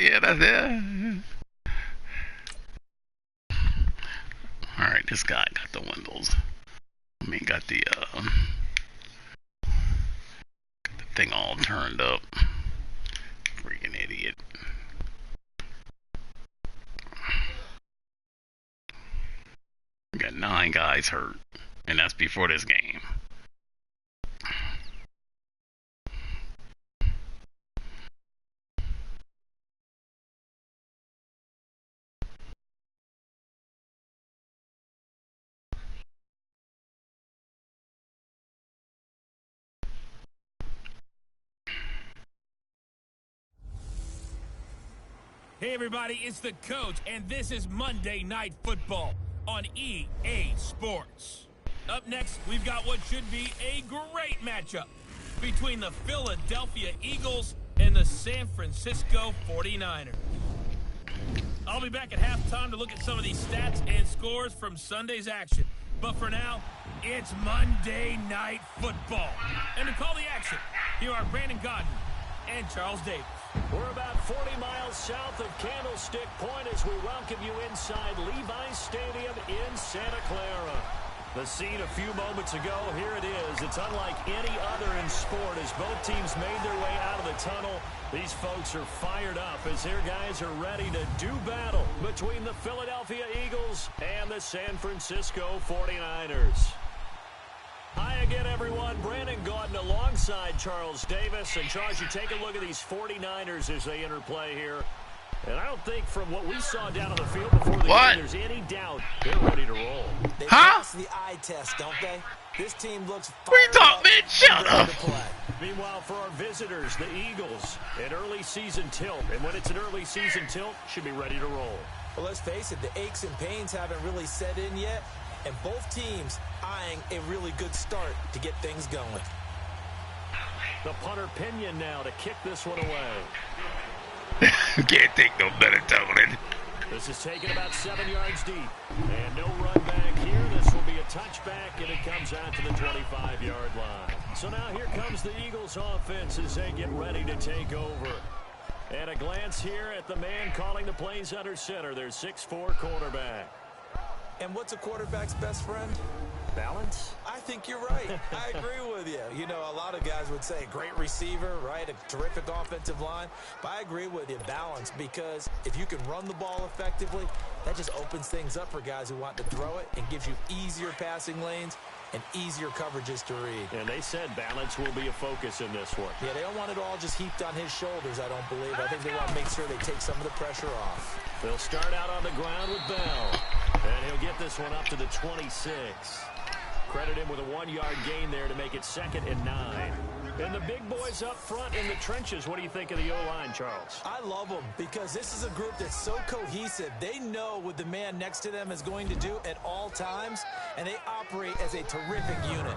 Yeah, that's it. All right, this guy got the windows. I mean, got the thing all turned up. Freaking idiot. We got 9 guys hurt, and that's before this game. Hey everybody, it's the coach, and this is Monday Night Football on EA Sports. Up next, we've got what should be a great matchup between the Philadelphia Eagles and the San Francisco 49ers. I'll be back at halftime to look at some of these stats and scores from Sunday's action. But for now, it's Monday Night Football. And to call the action, here are Brandon Gaudin and Charles Davis. We're about 40 miles south of Candlestick Point as we welcome you inside Levi's Stadium in Santa Clara. The scene a few moments ago, here it is. It's unlike any other in sport as both teams made their way out of the tunnel. These folks are fired up as their guys are ready to do battle between the Philadelphia Eagles and the San Francisco 49ers. Hi again, everyone. Brandon Gaudin alongside Charles Davis. And, Charles, you take a look at these 49ers as they interplay here. And I don't think from what we saw down on the field before the game, there's any doubt they're ready to roll. They pass the eye test, don't they? This team looks fired up. Man, shut up. Meanwhile, for our visitors, the Eagles, an early season tilt. And when it's an early season tilt, should be ready to roll. Well, let's face it, the aches and pains haven't really set in yet. And both teams eyeing a really good start to get things going. The punter Pinion now to kick this one away. Can't take no better, Tony. This is taken about 7 yards deep. And no run back here. This will be a touchback, and it comes out to the 25-yard line. So now here comes the Eagles offense as they get ready to take over. And a glance here at the man calling the plays under center, their 6'4" cornerback. And what's a quarterback's best friend? Balance? I think you're right. I agree with you. You know, a lot of guys would say great receiver, right? A terrific offensive line. But I agree with you, balance, because if you can run the ball effectively, that just opens things up for guys who want to throw it and gives you easier passing lanes and easier coverages to read. And they said balance will be a focus in this one. Yeah, they don't want it all just heaped on his shoulders, I don't believe. I think they want to make sure they take some of the pressure off. They'll start out on the ground with Bell. And he'll get this one up to the 26. Credit him with a 1-yard gain there to make it 2nd and 9. And the big boys up front in the trenches. What do you think of the O-line, Charles? I love them because this is a group that's so cohesive. They know what the man next to them is going to do at all times, and they operate as a terrific unit.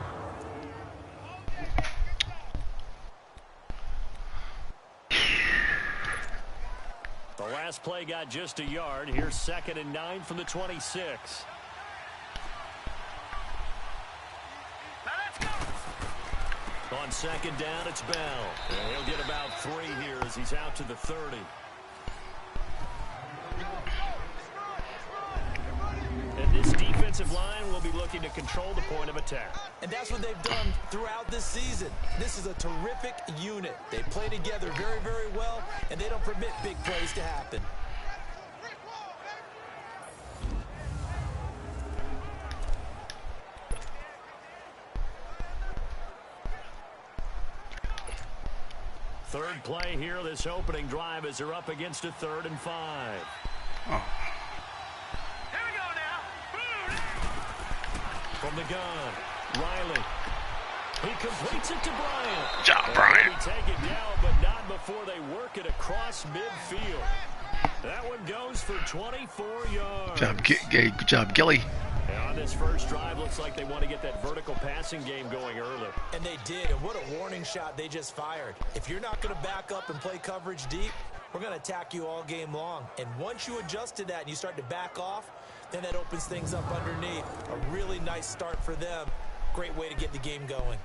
The last play got just a yard. Here's 2nd and 9 from the 26. On 2nd down, it's Bell. And he'll get about 3 here as he's out to the 30. And this defensive line will be looking to control the point of attack. And that's what they've done throughout this season. This is a terrific unit. They play together very, very well, and they don't permit big plays to happen. Third play here, this opening drive as they're up against a 3rd and 5. Oh. Here we go now. From the gun, Riley. He completes it to Bryant. Good job, Bryant. Take it down, but not before they work it across midfield. That one goes for 24 yards. Good job, Gilly. And on this first drive, looks like they want to get that vertical passing game going early. And they did, and what a warning shot they just fired. If you're not going to back up and play coverage deep, we're going to attack you all game long. And once you adjust to that and you start to back off, then that opens things up underneath. A really nice start for them. Great way to get the game going.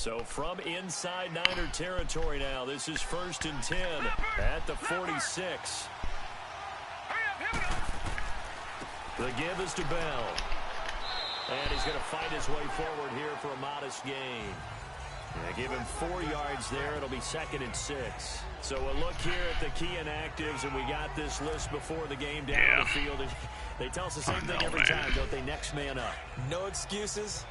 So from inside Niner territory now, this is 1st and 10 at the 46. The give is to Bell. And he's going to fight his way forward here for a modest gain. Give him 4 yards there. It'll be 2nd and 6. So a look here at the key inactives, and we got this list before the game down the field. They tell us the same thing every time, don't they? Next man up. No excuses.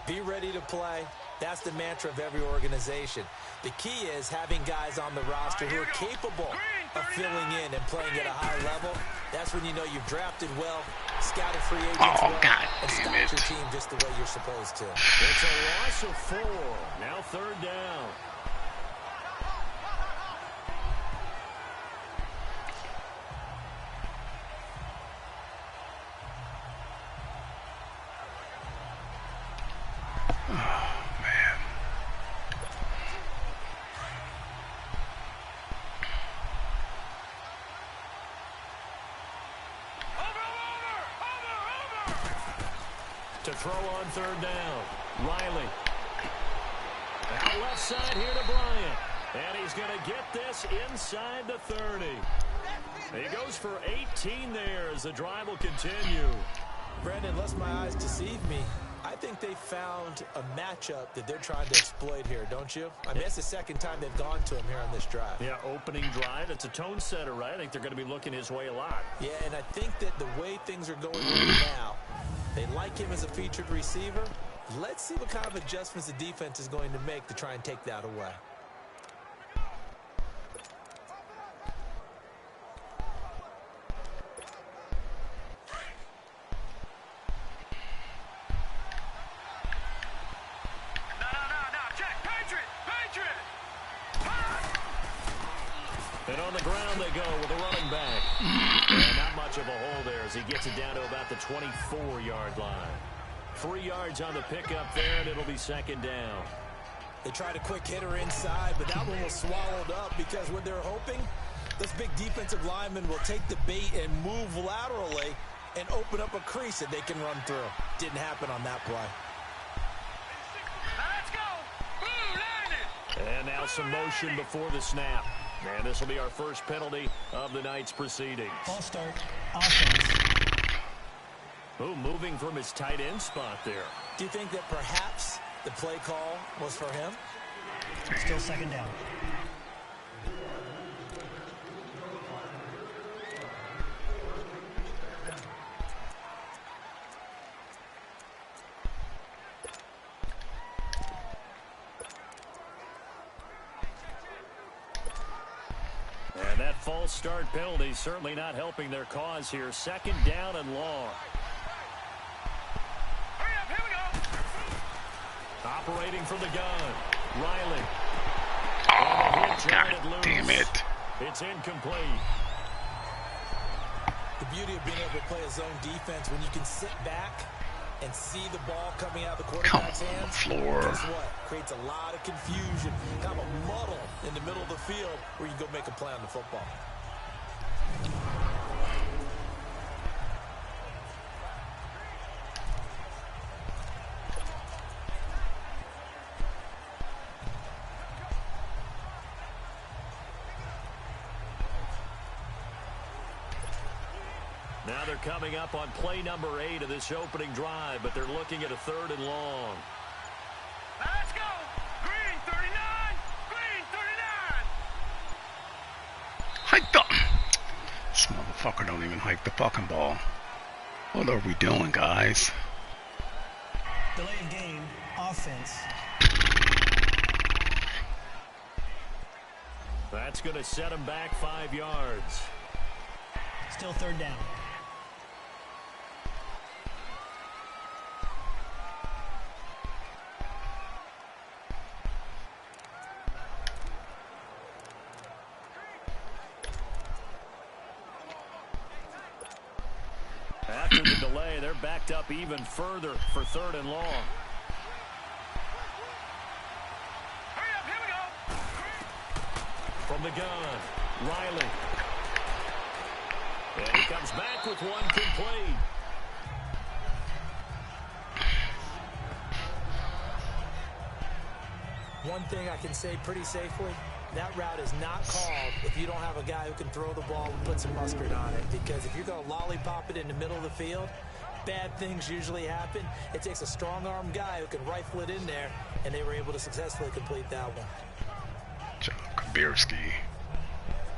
Be ready to play. That's the mantra of every organization. The key is having guys on the roster who are capable of filling in and playing at a high level. That's when you know you've drafted well, scouted free agents well, and stocked your team just the way you're supposed to. It's a loss of 4. Now 3rd down. To throw on 3rd down. Riley. Out left side here to Bryant. And he's going to get this inside the 30. He goes for 18 there as the drive will continue. Brandon, unless my eyes deceive me, I think they found a matchup that they're trying to exploit here, don't you? I mean, it's the 2nd time they've gone to him here on this drive. Yeah, opening drive. It's a tone setter, right? I think they're going to be looking his way a lot. Yeah, and I think that the way things are going right now, they like him as a featured receiver. Let's see what kind of adjustments the defense is going to make to try and take that away. And on the ground they go with a running back. And not much of a hole there as he gets it down to about the 24-yard line. 3 yards on the pickup there, and it'll be 2nd down. They tried a quick hitter inside, but that one was swallowed up because what they're hoping, this big defensive lineman will take the bait and move laterally and open up a crease that they can run through. Didn't happen on that play. Let's go. Blue Niners. And now some motion before the snap. And this will be our first penalty of the night's proceedings. Ball start, offense. Oh, moving from his tight end spot there. Do you think that perhaps the play call was for him? Still 2nd down. And that false start penalty certainly not helping their cause here. 2nd down and long. Hurry up, here we go. Operating from the gun. Riley. Oh, God damn it. It's incomplete. The beauty of being able to play a zone defense when you can sit back and see the ball coming out of the quarterback's hands. Floor. Guess what? Creates a lot of confusion, kind of a muddle in the middle of the field where you can go make a play on the football. Now they're coming up on play number 8 of this opening drive, but they're looking at a 3rd and long. Let's go. Green 39. Green 39. Hike the... This motherfucker don't even hike the fucking ball. What are we doing, guys? Delay of game, offense. That's going to set him back 5 yards. Still 3rd down. After the delay, they're backed up even further for 3rd and long. Hurry up, here we go. From the gun, Riley. And he comes back with one complete. One thing I can say pretty safely, that route is not called if you don't have a guy who can throw the ball and put some mustard on it. Because if you're going to lollipop it in the middle of the field, bad things usually happen. It takes a strong-arm guy who can rifle it in there, and they were able to successfully complete that one. John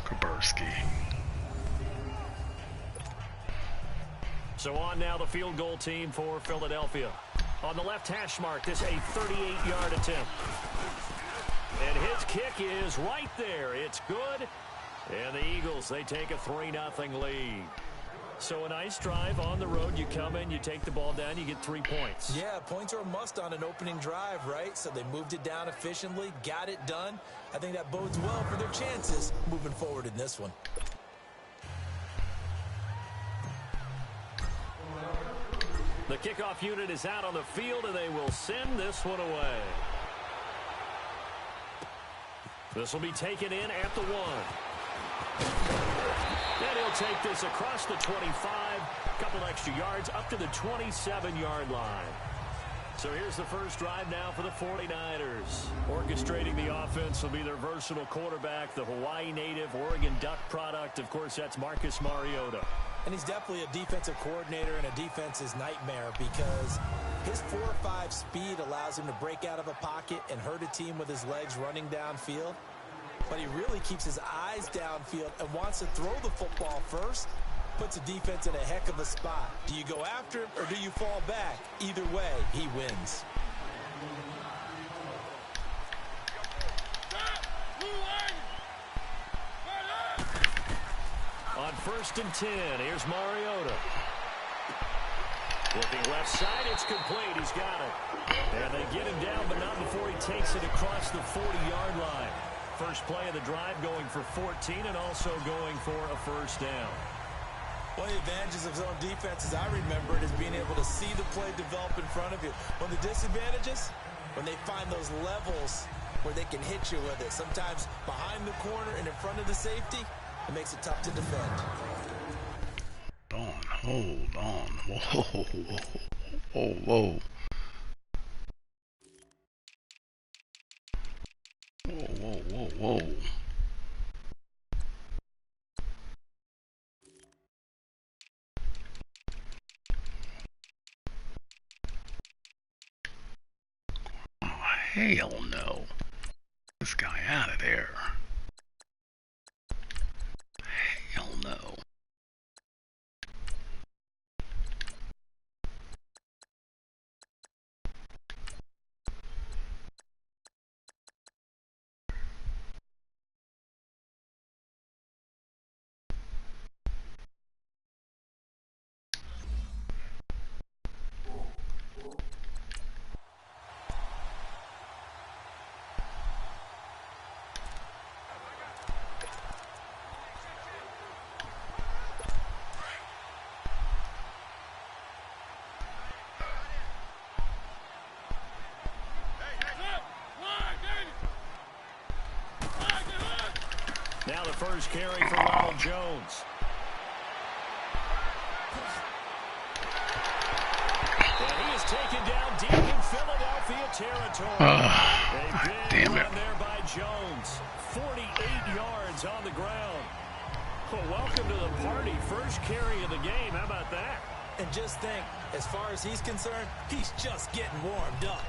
Kuberski. So on now the field goal team for Philadelphia. On the left hash mark, this a 38-yard attempt. And his kick is right there. It's good. And the Eagles, they take a 3-0 lead. So a nice drive on the road. You come in, you take the ball down, you get 3 points. Yeah, points are a must on an opening drive, right? So they moved it down efficiently, got it done. I think that bodes well for their chances moving forward in this one. The kickoff unit is out on the field, and they will send this one away. This will be taken in at the 1. And he'll take this across the 25, a couple extra yards, up to the 27-yard line. So here's the first drive now for the 49ers. Orchestrating the offense will be their versatile quarterback, the Hawaii native, Oregon Duck product. Of course, that's Marcus Mariota. And he's definitely a defensive coordinator and a defense's nightmare because his 4-5 speed allows him to break out of a pocket and hurt a team with his legs running downfield. But he really keeps his eyes downfield and wants to throw the football first. Puts a defense in a heck of a spot. Do you go after him or do you fall back? Either way, he wins. On 1st and 10, here's Mariota. Looking left side, it's complete. He's got it. And they get him down, but not before he takes it across the 40-yard line. First play of the drive going for 14 and also going for a first down. One of the advantages of zone defense, as I remember it, is being able to see the play develop in front of you. One of the disadvantages, when they find those levels where they can hit you with it. Sometimes behind the corner and in front of the safety, it makes it tough to defend. Hold on. Whoa. Whoa. Oh, hell no. This guy out of there. Hell no. Now the first carry for Ronald Jones. And he is taken down deep in Philadelphia territory. A big run there by Jones. 48 yards on the ground. Well, welcome to the party. First carry of the game. How about that? And just think, as far as he's concerned, he's just getting warmed up.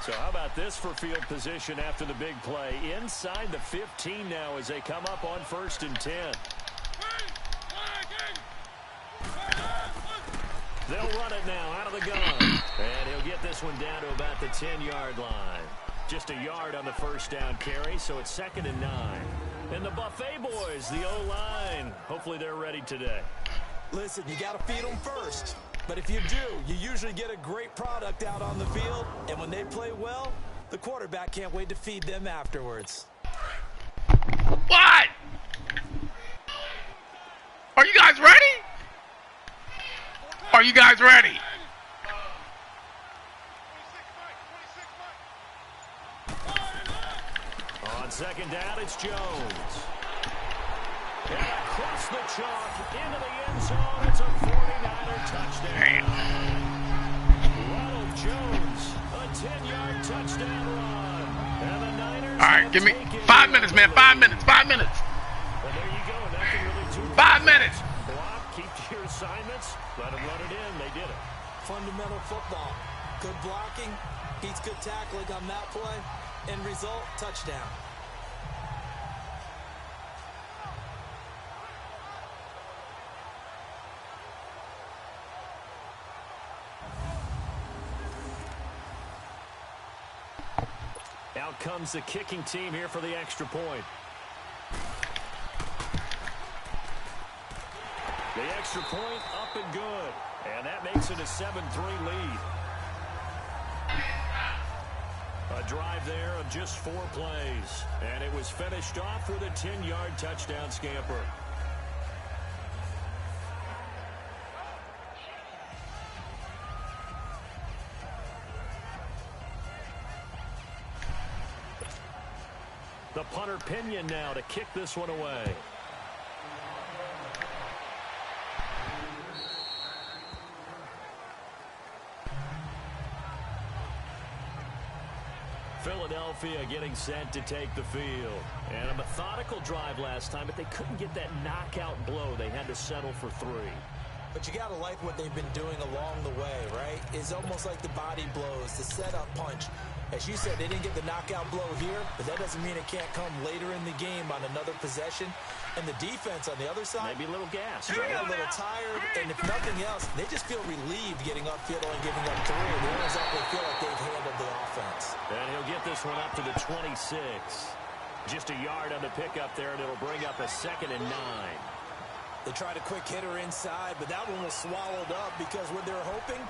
So how about this for field position after the big play? Inside the 15 now as they come up on 1st and 10. They'll run it now out of the gun. And he'll get this one down to about the 10-yard line. Just a yard on the first down carry, so it's 2nd and 9. And the Buffet boys, the O-line, hopefully they're ready today. Listen, you got to feed them first. But if you do, you usually get a great product out on the field. And when they play well, the quarterback can't wait to feed them afterwards. What? Are you guys ready? Are you guys ready? On second down, it's Jones. And across the chalk, into the end zone, it's a 49er touchdown. Ronald Jones, a 10-yard touchdown run. And the Niners. All right, give me 5 minutes, man. 5 minutes. 5 minutes. Well, there you go. Nothing really too 5 minutes. Block, keep to your assignments. Let them run it in. They did it. Fundamental football. Good blocking, beats good tackling on that play. End result, touchdown. Out comes the kicking team here for the extra point. The extra point up and good. And that makes it a 7-3 lead. A drive there of just 4 plays. And it was finished off with a 10-yard touchdown scamper. The punter Pinion now to kick this one away. Philadelphia getting set to take the field. And a methodical drive last time, but they couldn't get that knockout blow. They had to settle for 3. But you got to like what they've been doing along the way, right? It's almost like the body blows, the setup punch. As you said, they didn't get the knockout blow here, but that doesn't mean it can't come later in the game on another possession. And the defense on the other side, maybe a little gas, right? A little tired, and if nothing else, they just feel relieved getting upfield and giving up 3. They don't exactly feel like they've handled the offense. And he'll get this one up to the 26. Just a yard on the pickup there, and it'll bring up a 2nd and 9. They tried a quick hitter inside, but that one was swallowed up because what they're hoping,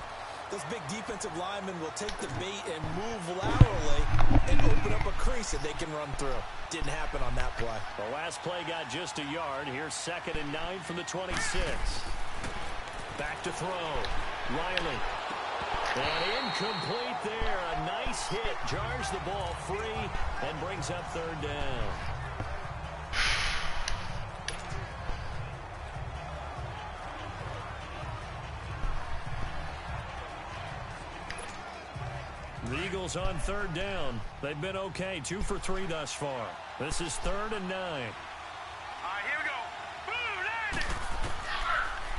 those big defensive linemen will take the bait and move laterally and open up a crease that they can run through. Didn't happen on that play. The last play got just a yard. Here's 2nd and 9 from the 26. Back to throw. Riley. And incomplete there. A nice hit. Jars the ball free and brings up 3rd down. The Eagles on 3rd down. They've been okay. 2 for 3 thus far. This is 3rd and 9. All right, here we go. Boom,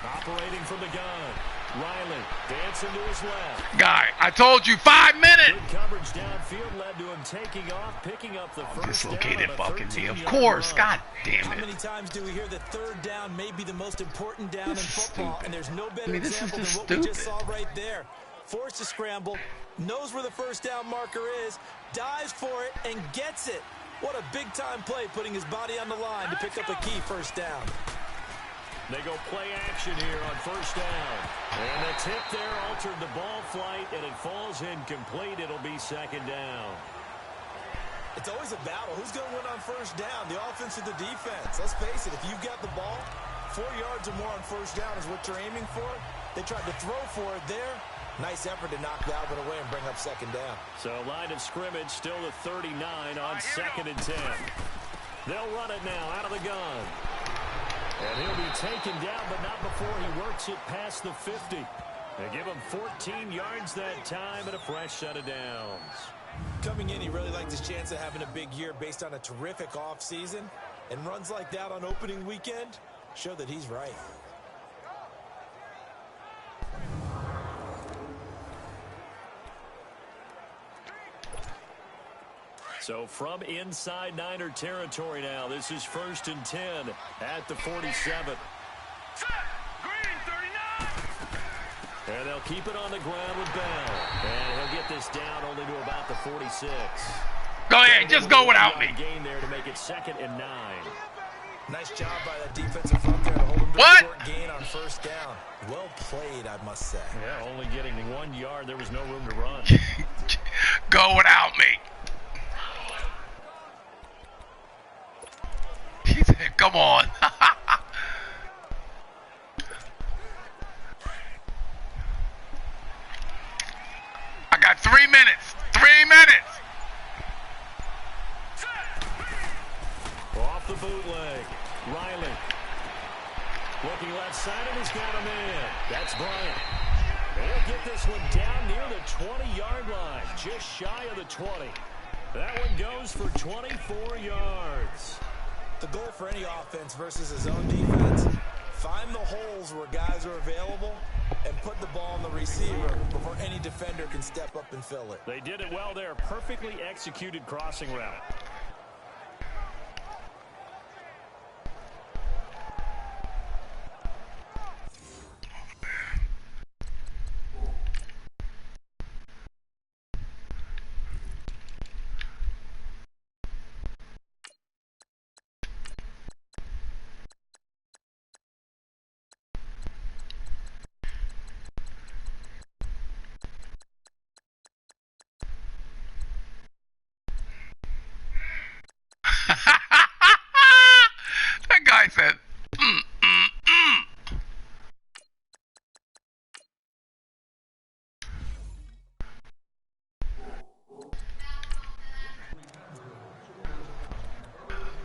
operating from the gun. Riley dancing to his left. Guy, I told you 5 minutes. Good coverage downfield led to him taking off, picking up the first Dislocated down fucking knee. Of 13-yard course. run. God damn How it. many times do we hear that 3rd down may be the most important down in This is football, stupid. and there's no better This is example than just what we just stupid. saw right there. Forced to scramble, knows where the first down marker is, dives for it, and gets it. What a big-time play, putting his body on the line to pick up a key first down. They go play action here on first down. And the tip there altered the ball flight, and it falls incomplete. It'll be 2nd down. It's always a battle. Who's going to win on first down, the offense or the defense? Let's face it, if you've got the ball, 4 yards or more on first down is what you're aiming for. They tried to throw for it there. Nice effort to knock Dalvin away and bring up 2nd down. So line of scrimmage still at 39 on 2nd and 10. They'll run it now out of the gun. And he'll be taken down, but not before he works it past the 50. They give him 14 yards that time and a fresh set of downs. Coming in, he really liked his chance of having a big year based on a terrific offseason. And runs like that on opening weekend show that he's right. So from inside Niner territory now, this is 1st and 10 at the 47. And they'll keep it on the ground with Bell. And he'll get this down only to about the 46. Go ahead, just go without me. Gain there to make it 2nd and 9. Nice job by that defensive front there to hold him to a short gain on first down. Well played, I must say. Yeah, only getting 1 yard. There was no room to run. Go without me. He said, come on. I got 3 minutes. 3 minutes. Off the bootleg. Riley. Looking left side, and he's got him in. That's Bryant. They'll get this one down near the 20-yard line. Just shy of the 20. That one goes for 24 yards. The goal for any offense versus his own defense, find the holes where guys are available and put the ball on the receiver before any defender can step up and fill it. They did it well there. Perfectly executed crossing route. That guy said,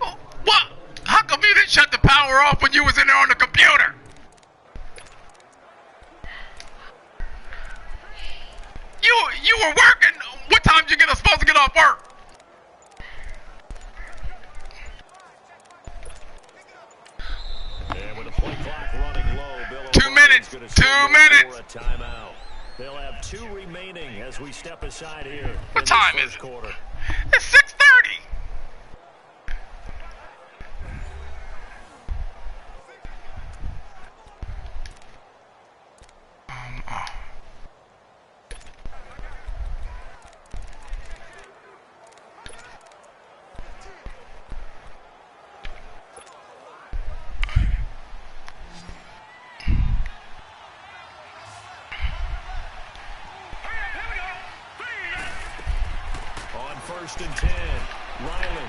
Oh, what? How come you didn't shut the power off when you was in there on the computer? You were working. What time did you supposed to get off work? And with the play clock running low, Bill 2 minutes. 2 minutes. For a timeout. They'll have 2 remaining as we step aside here. What time is it? Quarter. It's 6:30. On 1st and 10, Riley.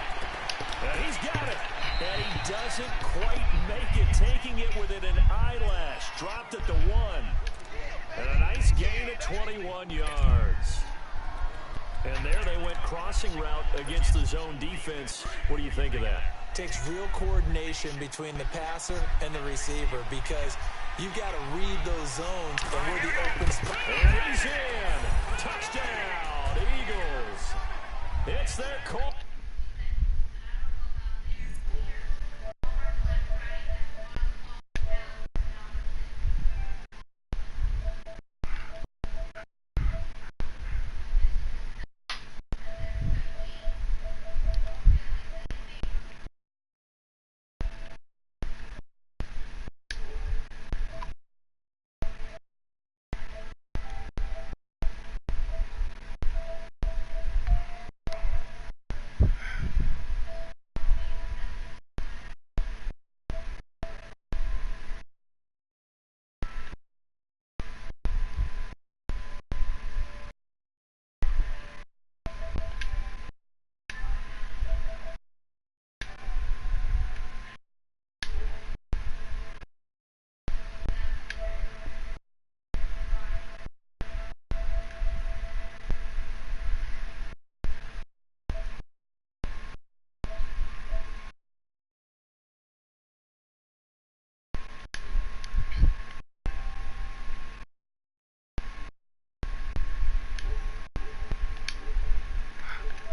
And he's got it. And he doesn't quite make it, taking it within an eyelash. Dropped at the 1. And a nice gain at 21 yards. And there they went crossing route against the zone defense. What do you think of that? Takes real coordination between the passer and the receiver because you've got to read those zones and where the open spot. And he's in. Touchdown, Eagles. It's their call.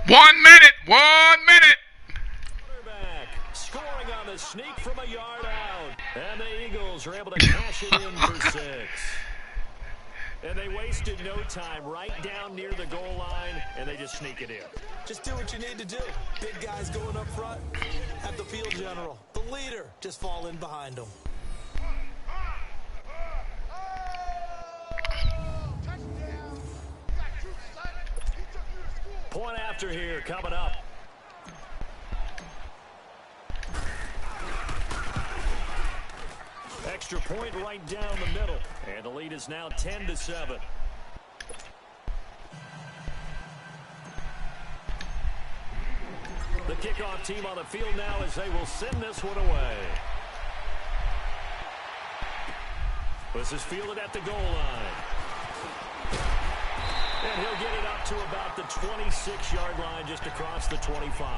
One minute. Quarterback scoring on the sneak from a yard out. And the Eagles are able to cash it in for 6. And they wasted no time right down near the goal line, and they just sneak it in. Just do what you need to do. Big guys going up front. Have the field general, the leader, just fall in behind them. Point after here coming up. extra point right down the middle. And the lead is now 10-7. The kickoff team on the field now as they will send this one away. This is fielded at the goal line. And he'll get it up to about the 26-yard line, just across the 25.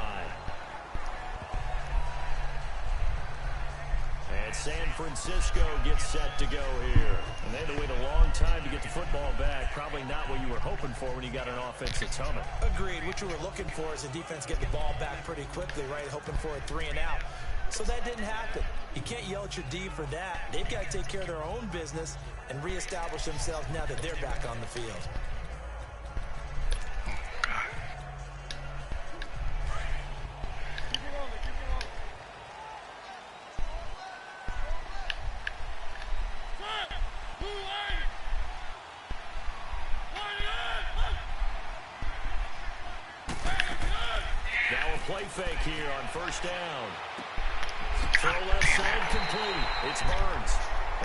And San Francisco gets set to go here. And they had to wait a long time to get the football back. Probably not what you were hoping for when you got an offense that's humming. Agreed. What you were looking for is a defense get the ball back pretty quickly, right? Hoping for a 3 and out. So that didn't happen. You can't yell at your D for that. They've got to take care of their own business and reestablish themselves now that they're back on the field. Now a play fake here on first down. Throw left side complete. It's Burns.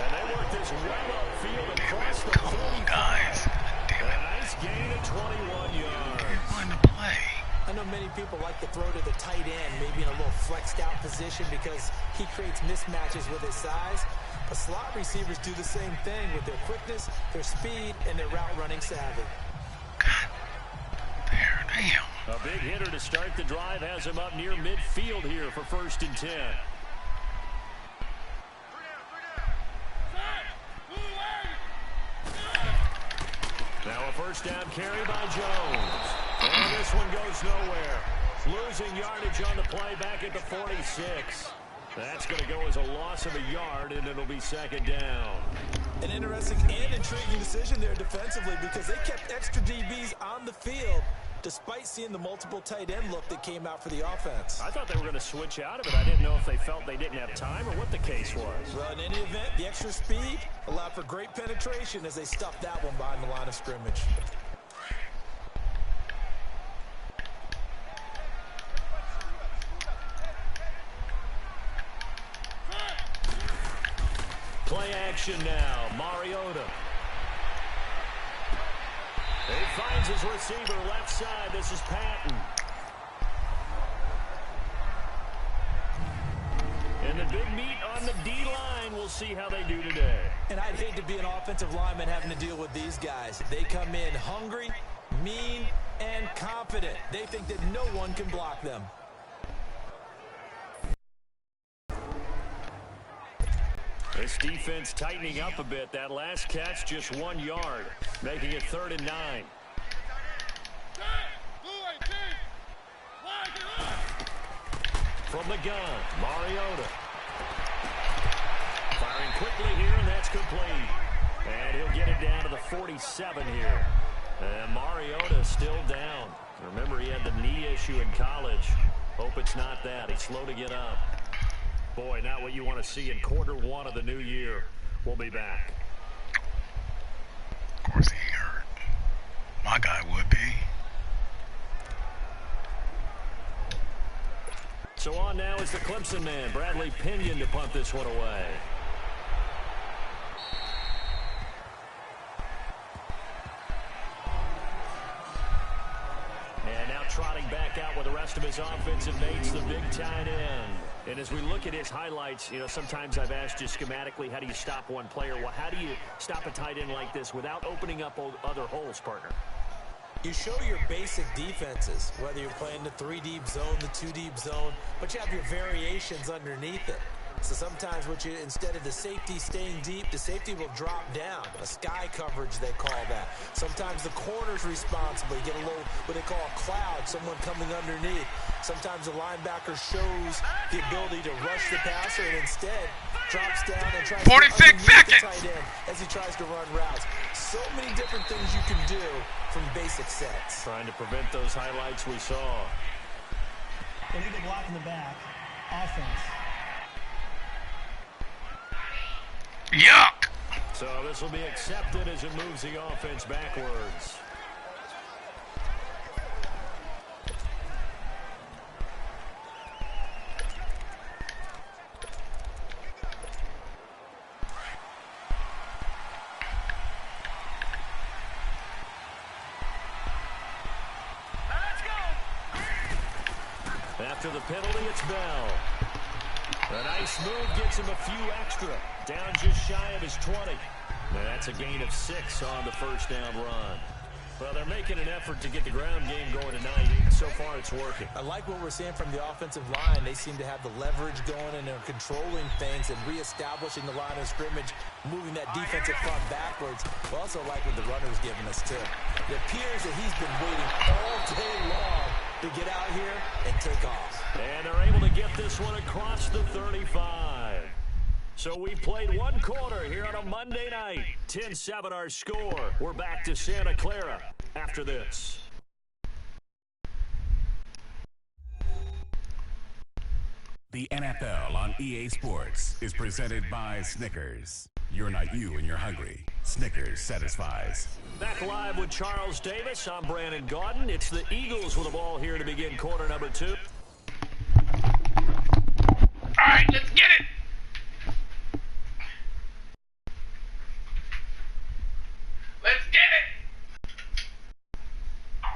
And they work this well upfield across the 45. Guys. Damn it. A nice gain of 21 yards. On the play. I know many people like to throw to the tight end, maybe in a little flexed out position because he creates mismatches with his size. But slot receivers do the same thing with their quickness, their speed, and their route running savvy. God. There, damn. A big hitter to start the drive has him up near midfield here for 1st and 10. Now a first down carry by Jones. And this one goes nowhere. Losing yardage on the play back at the 46. That's going to go as a loss of a yard, and it'll be 2nd down. An interesting and intriguing decision there defensively because they kept extra DBs on the field despite seeing the multiple tight end look that came out for the offense. I thought they were going to switch out of it. I didn't know if they felt they didn't have time or what the case was. Well, in any event, the extra speed allowed for great penetration as they stuffed that one behind the line of scrimmage. Play action now. Mariota. He finds his receiver left side. This is Patton. And the big meat on the D-line. We'll see how they do today. And I'd hate to be an offensive lineman having to deal with these guys. They come in hungry, mean, and confident. They think that no one can block them. This defense tightening up a bit. That last catch just 1 yard, making it 3rd and 9. From the gun, Mariota. Firing quickly here, and that's complete. And he'll get it down to the 47 here. And Mariota still down. Remember, he had the knee issue in college. Hope it's not that. He's slow to get up. Boy, not what you want to see in Q1 of the new year. We'll be back. Of course he ain't hurt. My guy would be. So on now is the Clemson man, Bradley Pinion, to punt this one away. And now trotting back out with the rest of his offensive mates, the big tight end. And as we look at his highlights, you know, sometimes I've asked you schematically, how do you stop one player? Well, how do you stop a tight end like this without opening up other holes, partner? You show your basic defenses, whether you're playing the 3-deep zone, the 2-deep zone, but you have your variations underneath it. So sometimes instead of the safety staying deep, the safety will drop down. A sky coverage, they call that. Sometimes the corner's responsible. You get a little, what they call a cloud, someone coming underneath. Sometimes the linebacker shows the ability to rush the passer and instead drops down and tries 46 to seconds the tight end as he tries to run routes. So many different things you can do from basic sets. Trying to prevent those highlights we saw. Illegal block in the back. Offense. Yuck! So this will be accepted as it moves the offense backwards. After the penalty, it's Bell. A nice move gets him a few extra. Down just shy of his 20. And that's a gain of 6 on the first down run. Well, they're making an effort to get the ground game going tonight. So far, it's working. I like what we're seeing from the offensive line. They seem to have the leverage going, and they're controlling things and reestablishing the line of scrimmage, moving that defensive front backwards. I also like what the runner's giving us, too. It appears that he's been waiting all day long to get out here and take off. And they're able to get this one across the 35. So we played one quarter here on a Monday night. 10-7 our score. We're back to Santa Clara after this. The NFL on EA Sports is presented by Snickers. You're not you when you're hungry. Snickers satisfies. Back live with Charles Davis. I'm Brandon Gaudin. It's the Eagles with the ball here to begin quarter number 2. All right, let's get it. Let's get it. Oh,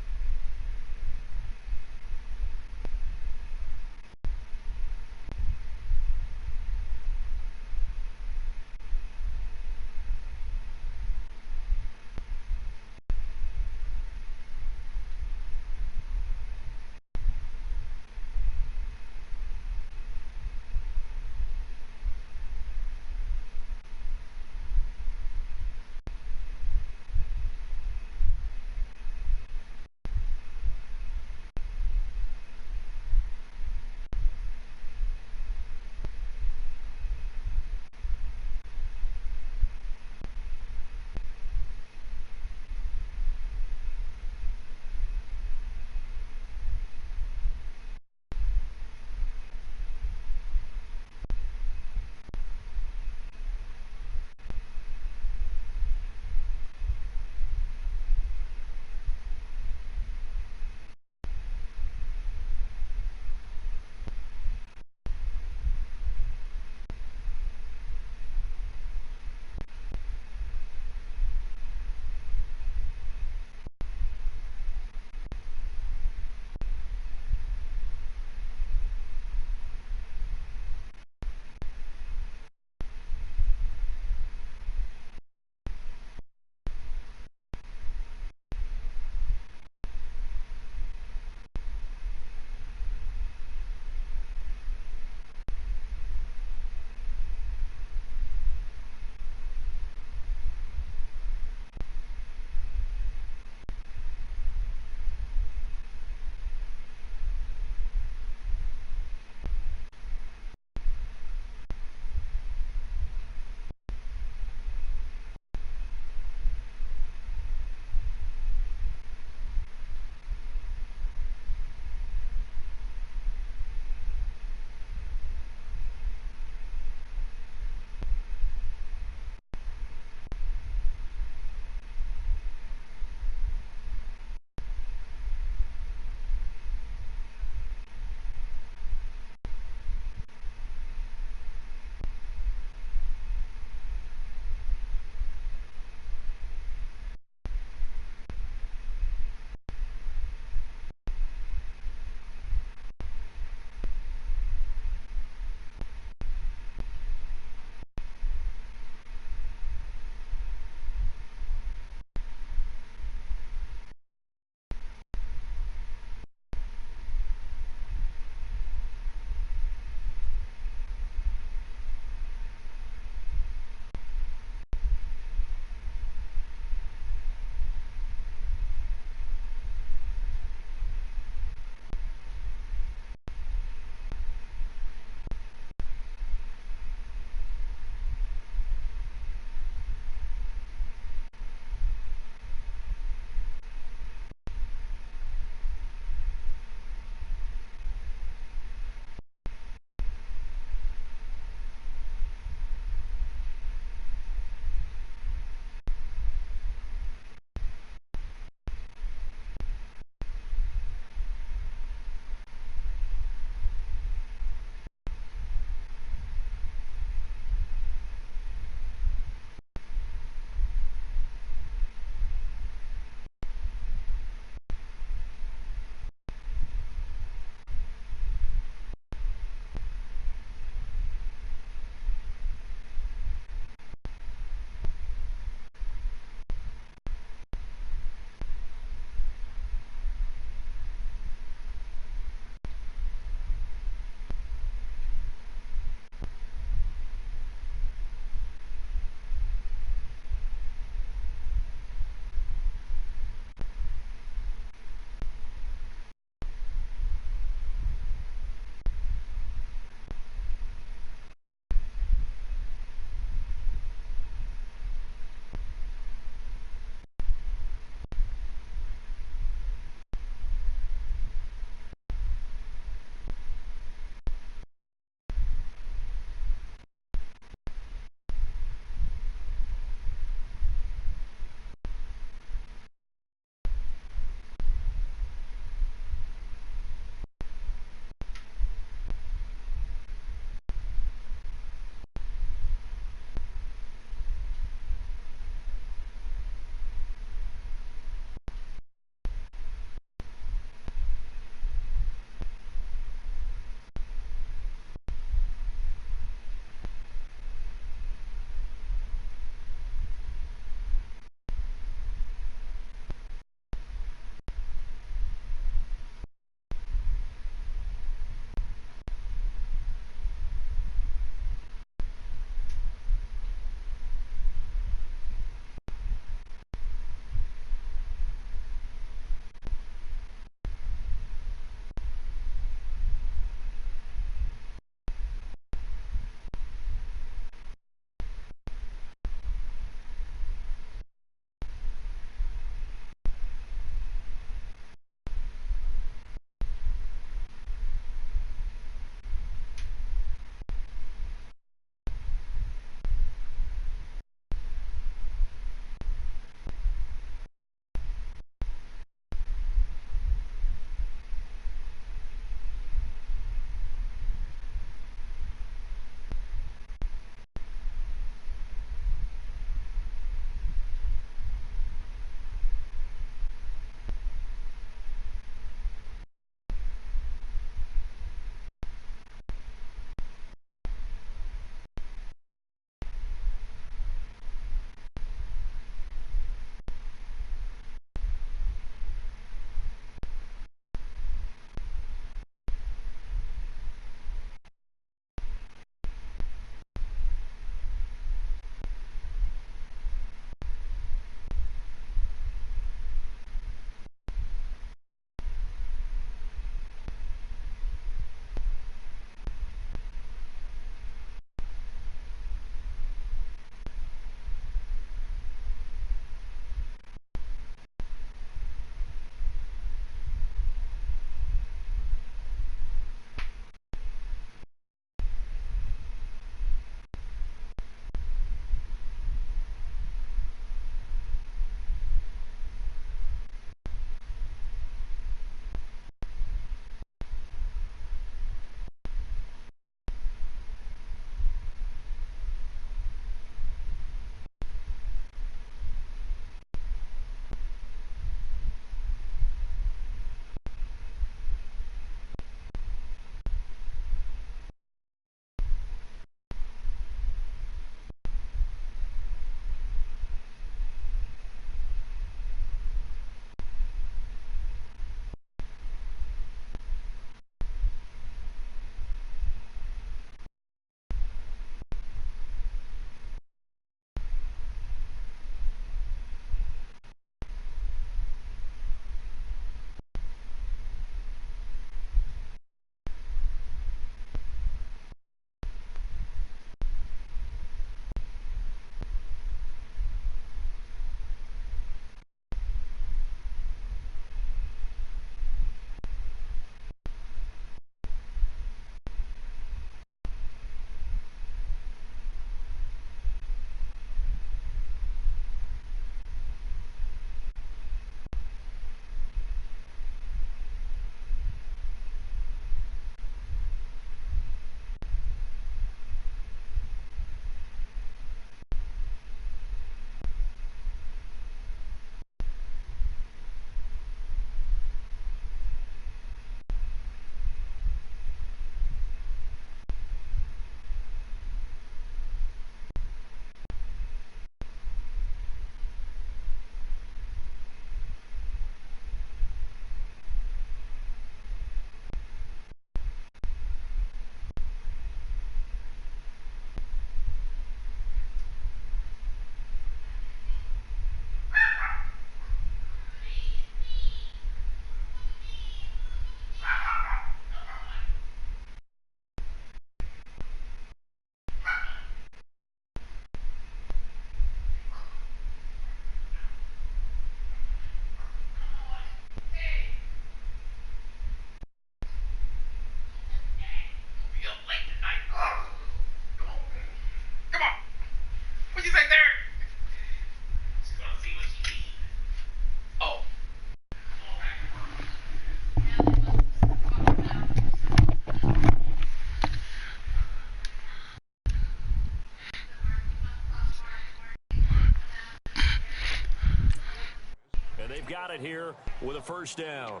they've got it here with a first down.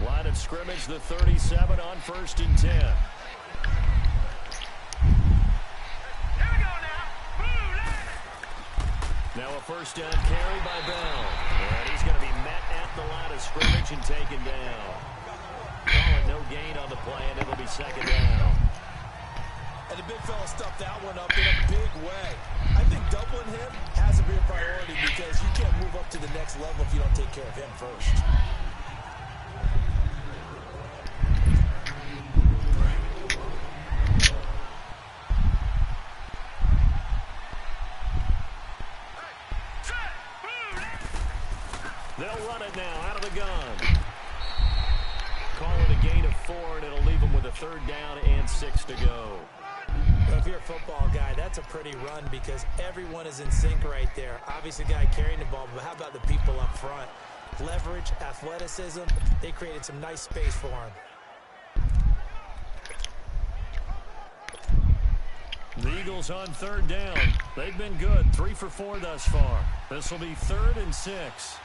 Line of scrimmage, the 37 on 1st and 10. Now a first down carry by Bell. And he's going to be met at the line of scrimmage and taken down. Calling no gain on the play, and it'll be second down. And the big fella stuffed that one up in a big way. I think doubling him has to be a priority because you can't move up to the next level if you don't take care of him first. They'll run it now out of the gun. Call it a gain of 4, and it'll leave them with a 3rd down and 6 to go. Well, if you're a football guy, that's a pretty run because everyone is in sync right there. Obviously, the guy carrying the ball, but how about the people up front? Leverage, athleticism, they created some nice space for him. The Eagles on 3rd down. They've been good, 3 for 4 thus far. This will be 3rd and 6.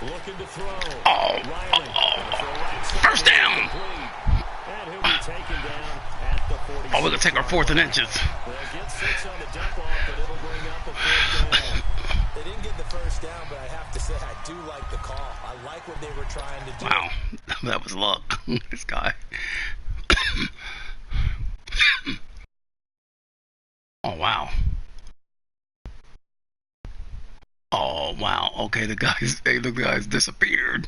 Looking to throw. Riley. First down. And he'll be taken down at the 40. Oh, we're going to take our 4th and inches. They'll get 6 on the dump off, but it'll bring up a 4th down. They didn't get the first down, but I have to say I do like the call. I like what they were trying to do. Wow, that was luck. This guy. Oh, wow. Oh, wow. Okay, the guys disappeared.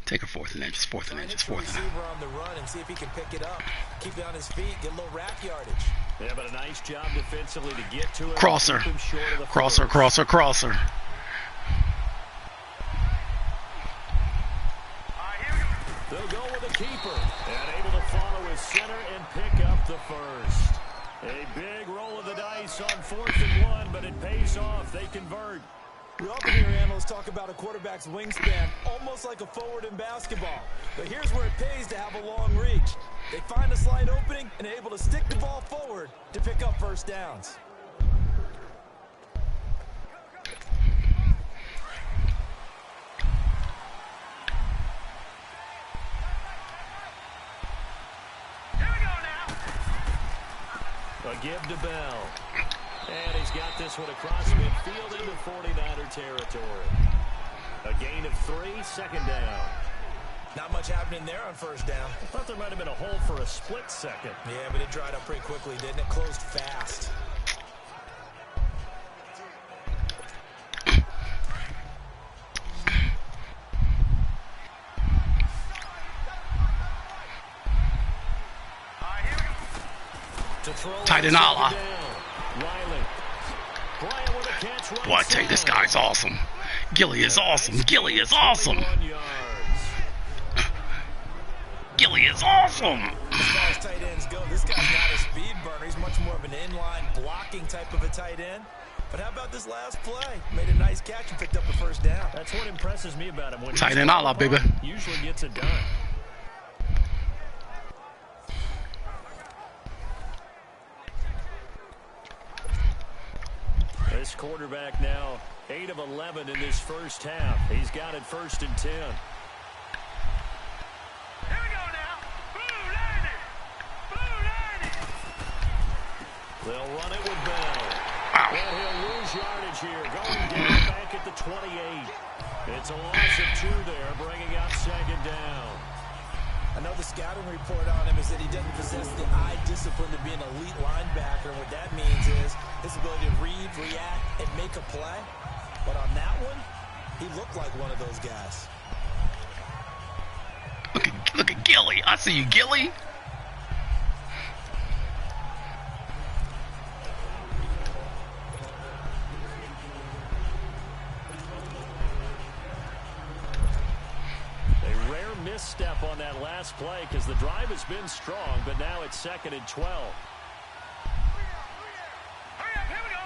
Take a 4th and inches, 4th and inches, 4th and inches. On the run and see if he can pick it up. Keep it on his feet, get a little rack yardage. Yeah, but a nice job defensively to get to it. Crosser. Crosser, crosser, crosser. They'll go with a keeper. And able to follow his center and pick up the first. A big roll of the dice on 4th and 1, but it pays off. They convert. We often hear analysts talk about a quarterback's wingspan, almost like a forward in basketball. But here's where it pays to have a long reach. They find a slight opening and are able to stick the ball forward to pick up first downs. A give to Bell. And he's got this one across midfield into 49er territory. A gain of 3, 2nd down. Not much happening there on first down. I thought there might have been a hole for a split second. Yeah, but it dried up pretty quickly, didn't it? Closed fast. Tight end Allah. Boy, I tell you, this guy's awesome. Gilly is awesome. Gilly is awesome. Gilly is awesome. As far as tight ends go, this guy's not a speed burner. He's much more of an inline blocking type of a tight end. But how about this last play? Made a nice catch and picked up a first down. That's what impresses me about him. When tight end Allah, baby. Usually gets it done. This quarterback now 8 of 11 in this first half. He's got it 1st and 10. Here we go now. They'll run it with Bell. And he'll lose yardage here. Going down back at the 28. It's a loss of 2 there, bringing up 2nd down. I know the scouting report on him is that he doesn't possess the eye discipline to be an elite linebacker. What that means is his ability to read, react, and make a play. But on that one, he looked like one of those guys. Look at Gilly. I see you, Gilly. Misstep on that last play because the drive has been strong, but now it's 2nd and 12. Hurry up, here we go.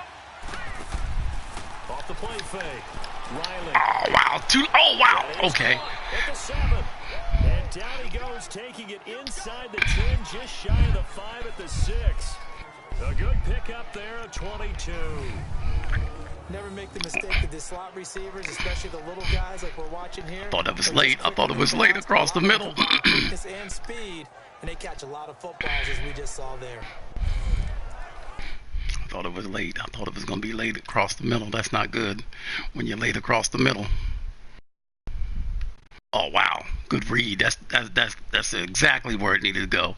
Off the play fake. Riley. Oh, wow. Oh, wow. Okay. At the 7. And down he goes, taking it inside the 10, just shy of the 5 at the 6. A good pickup there, a 22. Never make the mistake of the slot receivers, especially the little guys like we're watching here. I thought it was late. I thought it was late across the middle. Quickness and speed, and they catch a lot of footballs as we just saw there. I thought it was late. I thought it was going to be late across the middle. That's not good when you're late across the middle. Oh, wow. Good read. That's exactly where it needed to go.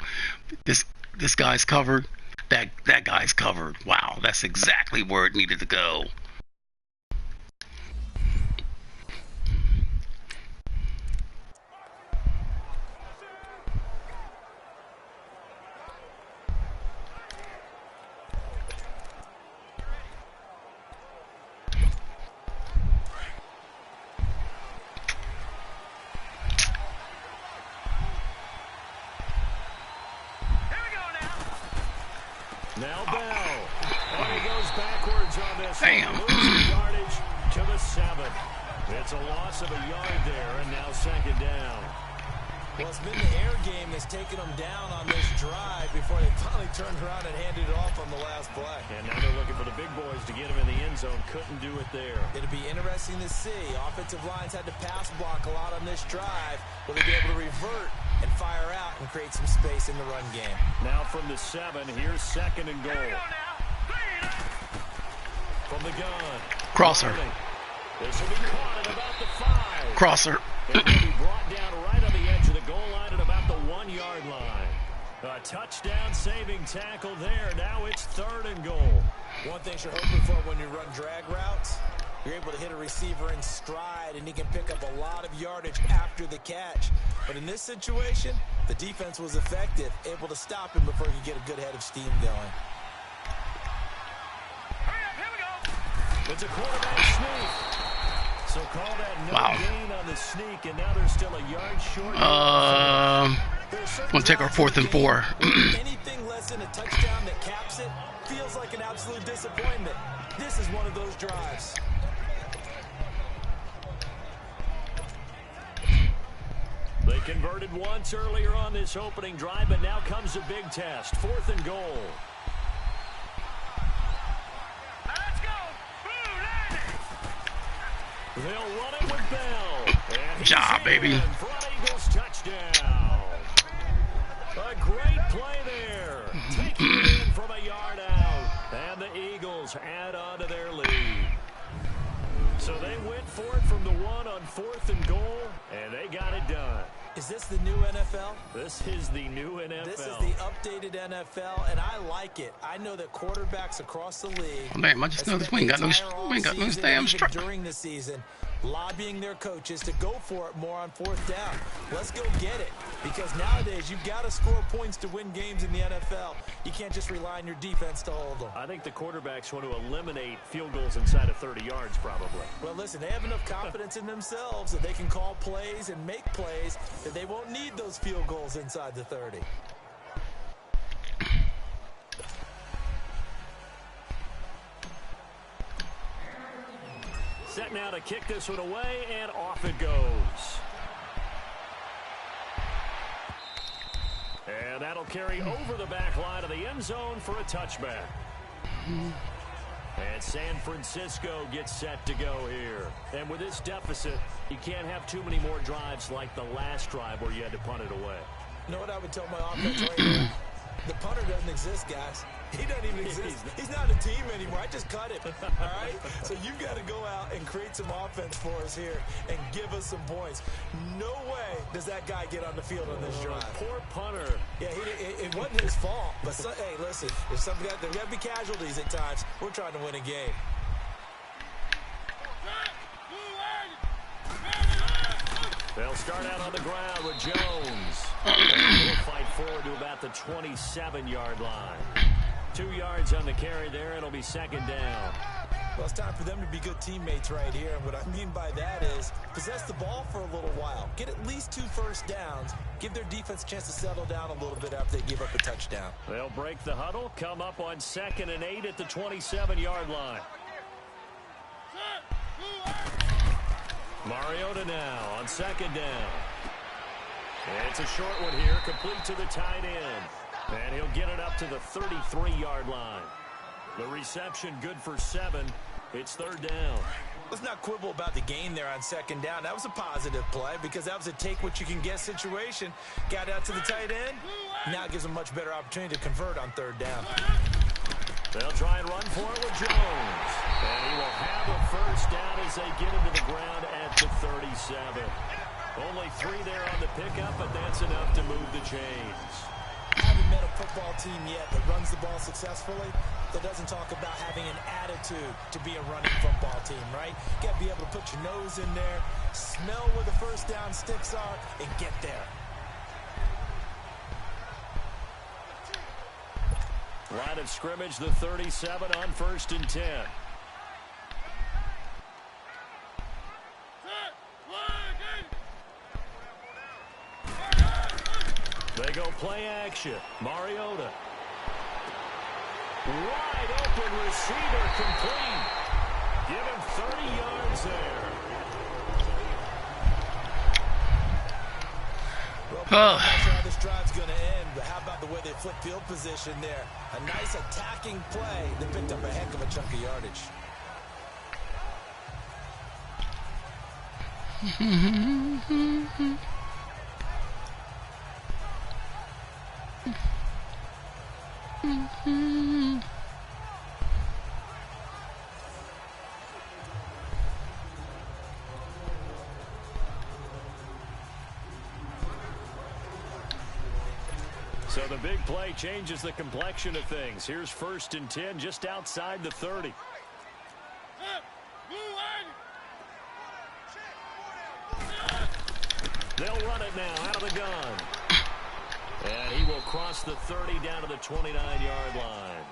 This guy's covered. That guy's covered. Wow, that's exactly where it needed to go. Now Bell. And he goes backwards on this. Damn. Losing yardage to the 7. It's a loss of a yard there, and now second down. Well, it's been the air game that's taken them down on this drive before they finally turned around and handed it off on the last play. And now they're looking for the big boys to get him in the end zone. Couldn't do it there. It'll be interesting to see. Offensive lines had to pass block a lot on this drive. Will they be able to revert and fire out and create some space in the run game? Now from the 7, here's second and goal. From the gun. Crosser. This will be caught at about the 5. Crosser. It will be brought down right on the edge of the goal line at about the 1-yard line. A touchdown saving tackle there. Now it's third and goal. One thing you're hoping for when you run drag routes, you're able to hit a receiver in stride and he can pick up a lot of yardage after the catch. But in this situation, the defense was effective, able to stop him before he could get a good head of steam going. It's a quarterback sneak. So call that no gain on the sneak, and now they're still a yard short. We'll take our 4th and 4. Anything less than a touchdown that caps it feels like an absolute disappointment. This is one of those drives. They converted once earlier on this opening drive, but now comes a big test. 4th and goal. They'll run it with Bell. And Job, baby. Front Eagles touchdown. A great play there. Taking it in from a yard out. And the Eagles add on to their lead. So they went for it from the 1 on 4th and goal, and they got it done. Is this the new NFL? This is the new NFL. This is the updated NFL, and I like it. I know that quarterbacks across the league. Oh, man, I just noticed we ain't got no damn strap. During the season, lobbying their coaches to go for it more on 4th down. Let's go get it, because nowadays you've got to score points to win games in the NFL. You can't just rely on your defense to hold them. I think the quarterbacks want to eliminate field goals inside of 30 yards, probably. Well, listen, they have enough confidence in themselves that they can call plays and make plays that they won't need those field goals inside the 30. Set now to kick this one away, and off it goes. And that'll carry over the back line of the end zone for a touchback. And San Francisco gets set to go here. And with this deficit, you can't have too many more drives like the last drive where you had to punt it away. You know what I would tell my offense right now? The punter doesn't exist, guys. He doesn't even exist. He's not a team anymore. I just cut him. All right? So you've got to go out and create some offense for us here and give us some points. No way does that guy get on the field on this drive. Poor punter. Yeah, it wasn't his fault. But, hey, listen, there's got to be casualties at times. We're trying to win a game. They'll start out on the ground with Jones. We'll fight forward to about the 27-yard line. 2 yards on the carry there. It'll be second down. Well, it's time for them to be good teammates right here. And what I mean by that is possess the ball for a little while. Get at least 2 first downs. Give their defense a chance to settle down a little bit after they give up a touchdown. They'll break the huddle, come up on 2nd and 8 at the 27-yard line. Mariota now on second down. It's a short one here, complete to the tight end. And he'll get it up to the 33-yard line. The reception good for 7. It's third down. Let's not quibble about the gain there on second down. That was a positive play because that was a take-what-you-can-get situation. Got out to the tight end. Now it gives them a much better opportunity to convert on third down. They'll try and run for it with Jones. And he will have a first down as they get him to the ground at the 37. Only 3 there on the pickup, but that's enough to move the chains. I haven't met a football team yet that runs the ball successfully that doesn't talk about having an attitude to be a running football team, right? You got to be able to put your nose in there, smell where the first down sticks are, and get there. Line of scrimmage, the 37 on 1st and 10. They go play action. Mariota. Wide open receiver complete. Give him 30 yards there. Well, I'm not sure how this drive's going to end, but how about the way they flip field position there? A nice attacking play that picked up a heck of a chunk of yardage. So the big play changes the complexion of things. Here's 1st and 10 just outside the 30. They'll run it now out of the gun. And he will cross the 30 down to the 29-yard line.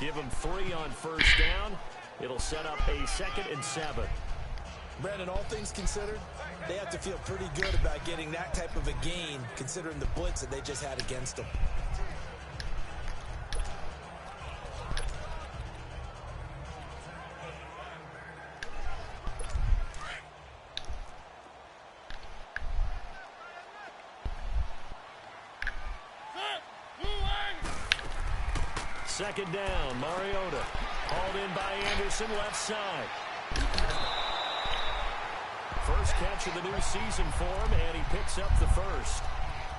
Give him 3 on first down. It'll set up a 2nd and 7. Brandon, all things considered, they have to feel pretty good about getting that type of a gain considering the blitz that they just had against them. Second down, Mariota. Hauled in by Anderson, left side. First catch of the new season for him, and he picks up the first.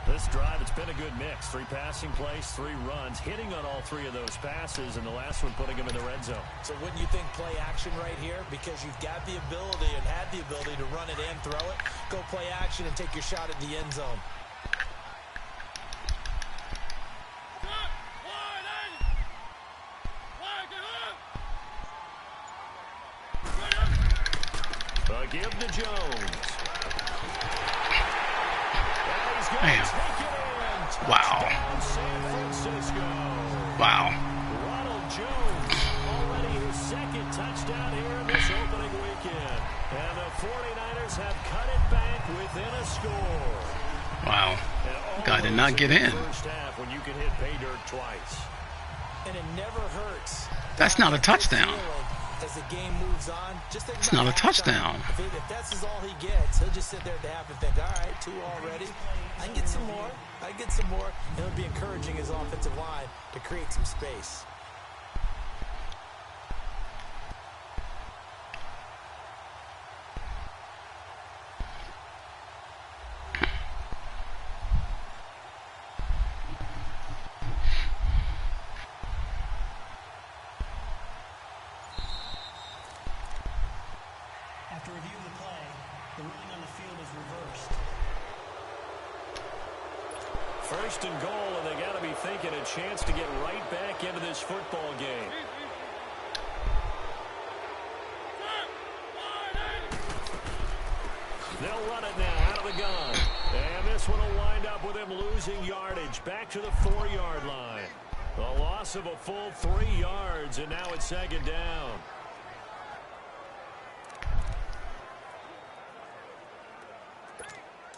This drive, it's been a good mix. 3 passing plays, 3 runs, hitting on all 3 of those passes, and the last one putting him in the red zone. So wouldn't you think play action right here? Because you've got the ability and had the ability to run it and throw it. Go play action and take your shot at the end zone. Give to Jones. Man. Wow. Wow. Ronald Jones already his 2nd touchdown here in this opening weekend. And the 49ers have cut it back within a score. Wow. Guy did not get in. First half when you can hit pay dirt twice. And it never hurts. That's not a touchdown. As the game moves on, just think it's not a touchdown. If that's all he gets, he'll just sit there at the half and think, all right, 2 already. I can get some more. I can get some more. And it'll be encouraging his offensive line to create some space. After reviewing the play, the ruling on the field is reversed. First and goal, and they got to be thinking a chance to get right back into this football game. They'll run it now out of the gun. And this one will wind up with him losing yardage back to the 4-yard line. A loss of a full 3 yards, and now it's 2nd down.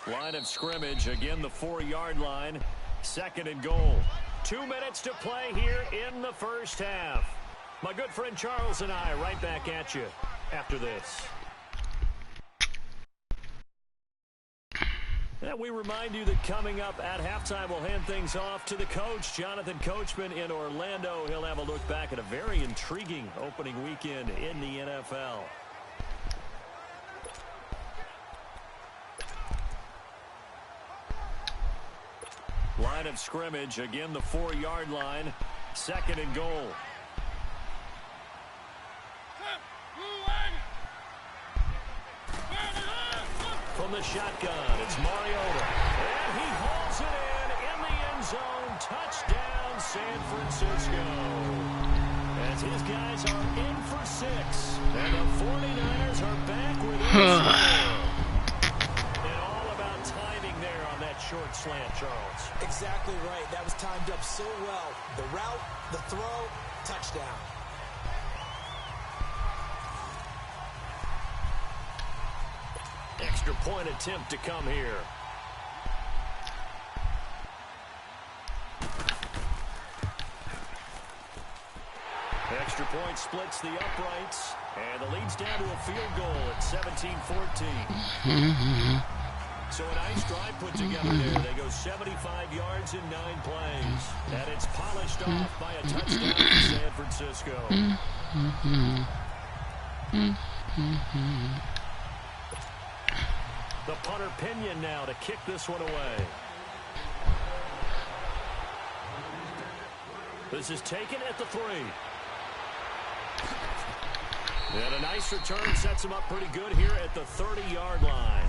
Line of scrimmage, again the 4-yard line. 2nd and goal. 2 minutes to play here in the first half. My good friend Charles and I right back at you after this. And we remind you that coming up at halftime, we'll hand things off to the coach, Jonathan Coachman in Orlando. He'll have a look back at a very intriguing opening weekend in the NFL. Line of scrimmage, again the 4-yard line, 2nd and goal. From the shotgun, it's Mariota. And he hauls it in the end zone. Touchdown, San Francisco. As his guys are in for 6. And the 49ers are back with a score. And all about timing there on that short slant, Charles. Exactly right. That was timed up so well. The route, the throw, touchdown. Extra point attempt to come here. Extra point splits the uprights, and the lead's down to a field goal at 17-14. So a nice drive put together there. They go 75 yards in 9 plays, and it's polished off by a touchdown to San Francisco. The punter Pinion now to kick this one away. This is taken at the 3. And a nice return sets him up pretty good here at the 30-yard line.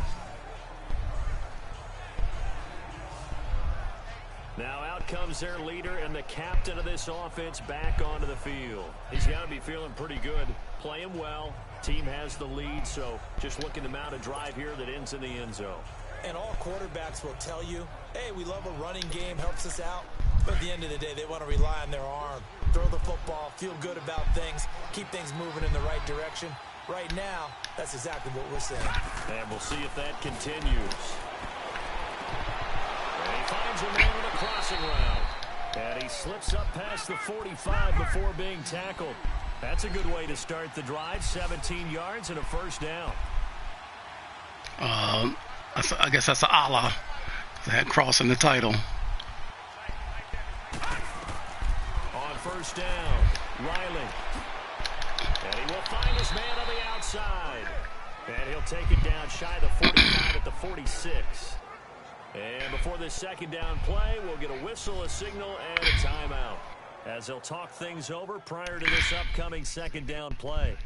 Now out comes their leader and the captain of this offense back onto the field. He's got to be feeling pretty good, playing well. Team has the lead, so just looking to mount a drive here that ends in the end zone. And all quarterbacks will tell you, hey, we love a running game, helps us out. But at the end of the day, they want to rely on their arm. Throw the football, feel good about things, keep things moving in the right direction. Right now, that's exactly what we're saying. And we'll see if that continues. And he finds a man on a crossing route. And he slips up past the 45 before being tackled. That's a good way to start the drive. 17 yards and a first down. I guess that's a Allah. That crossing the title. On first down, Riley. And he will find his man on the outside. And he'll take it down shy of the 45 at the 46. And before this second down play, we'll get a whistle, a signal, and a timeout, as they'll talk things over prior to this upcoming second down play.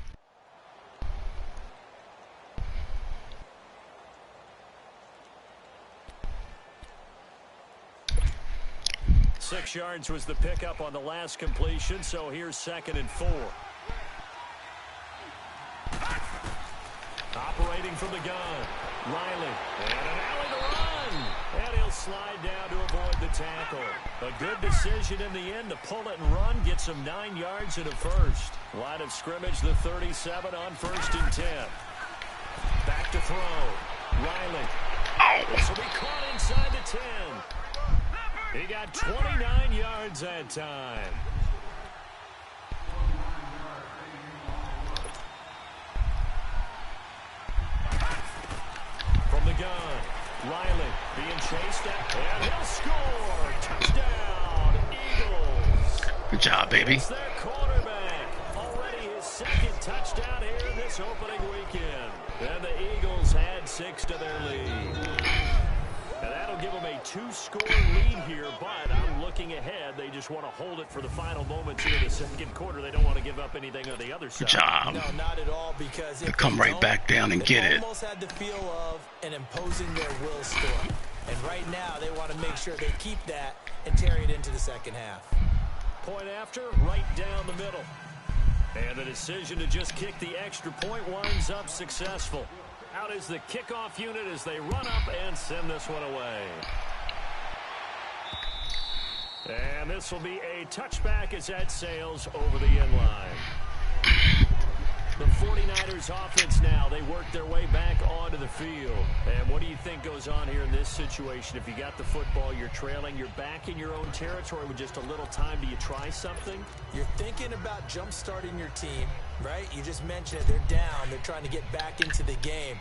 Six yards was the pickup on the last completion, so here's 2nd and 4. Operating from the gun, Riley, and an alley to run, and he'll slide down to avoid the tackle. A good decision in the end to pull it and run, gets him 9 yards and a first. Line of scrimmage, the 37 on 1st and 10. Back to throw, Riley. This will be caught inside the 10. He got 29 yards that time. From the gun, Riley being chased at, and he'll score. Touchdown, Eagles. Good job, baby. It's their quarterback. Already his 2nd touchdown here in this opening weekend. And the Eagles had 6 to their lead. And that'll give them a 2-score lead here, but I'm looking ahead. They just want to hold it for the final moments here in the second quarter. They don't want to give up anything on the other side. Good job. No, not at all, because if come right back down and get it. They almost had the feel of an imposing their will score. And right now, they want to make sure they keep that and carry it into the second half. Point after, right down the middle. And the decision to just kick the extra point winds up successful. Out is the kickoff unit as they run up and send this one away. And this will be a touchback as that sails over the end line. The 49ers offense now, they work their way back onto the field. And what do you think goes on here in this situation? If you got the football, you're trailing, you're back in your own territory with just a little time. Do you try something? You're thinking about jump-starting your team, right? You just mentioned it. They're down. They're trying to get back into the game.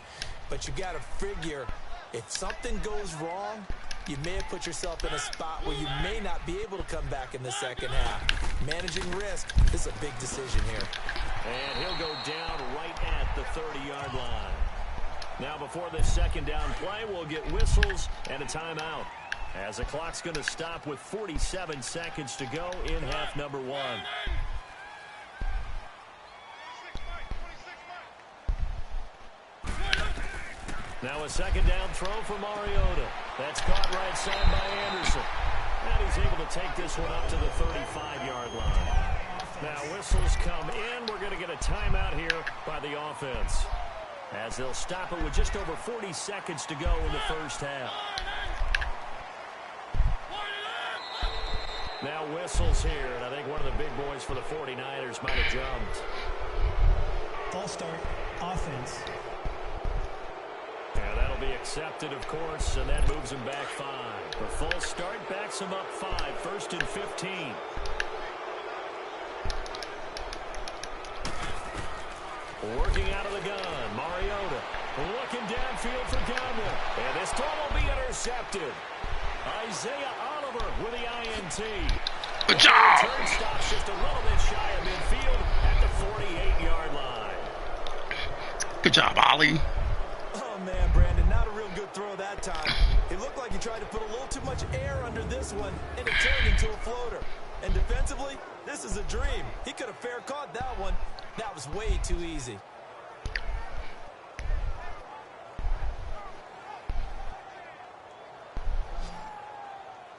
But you got to figure If something goes wrong, you may have put yourself in a spot where you may not be able to come back in the second half. Managing risk is a big decision here. And he'll go down right at the 30-yard line. Now before this second down play, we'll get whistles and a timeout, as the clock's going to stop with 47 seconds to go in half number one. Now a second down throw for Mariota. That's caught right side by Anderson. And he's able to take this one up to the 35-yard line. Now whistles come in. We're going to get a timeout here by the offense, as they'll stop it with just over 40 seconds to go in the first half. Now whistles here, and I think one of the big boys for the 49ers might have jumped. False start, offense. Yeah, that'll be accepted, of course, and that moves him back 5. The false start backs him up 5, 1st and 15. Working out of the gun, Mariota looking downfield for Godwin. And this throw will be intercepted. Isaiah Oliver with the INT. Good job. Turn stops just a little bit shy of midfield at the 48-yard line. Good job, Ollie. Oh, man, Brandon, not a real good throw that time. It looked like he tried to put a little too much air under this one, and it turned into a floater. And defensively, this is a dream. He could have fair caught that one. That was way too easy.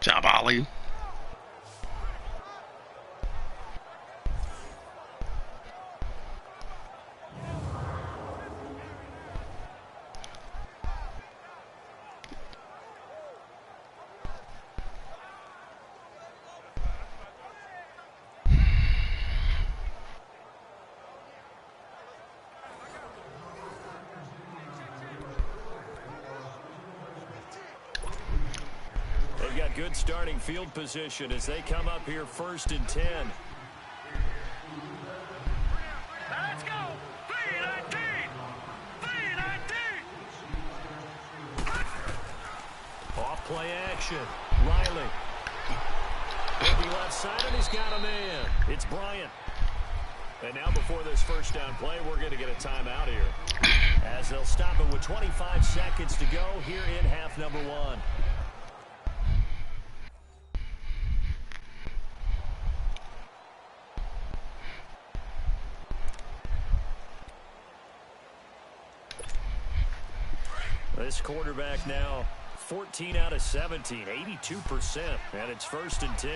Job, Ollie. They've got good starting field position as they come up here 1st and 10. Let's go. 319. 319. Off play action. Riley. Looking left side, and he's got a man. It's Bryant. And now before this first down play, we're going to get a timeout here, as they'll stop it with 25 seconds to go here in half number one. This quarterback now 14 out of 17, 82%, and it's 1st and 10.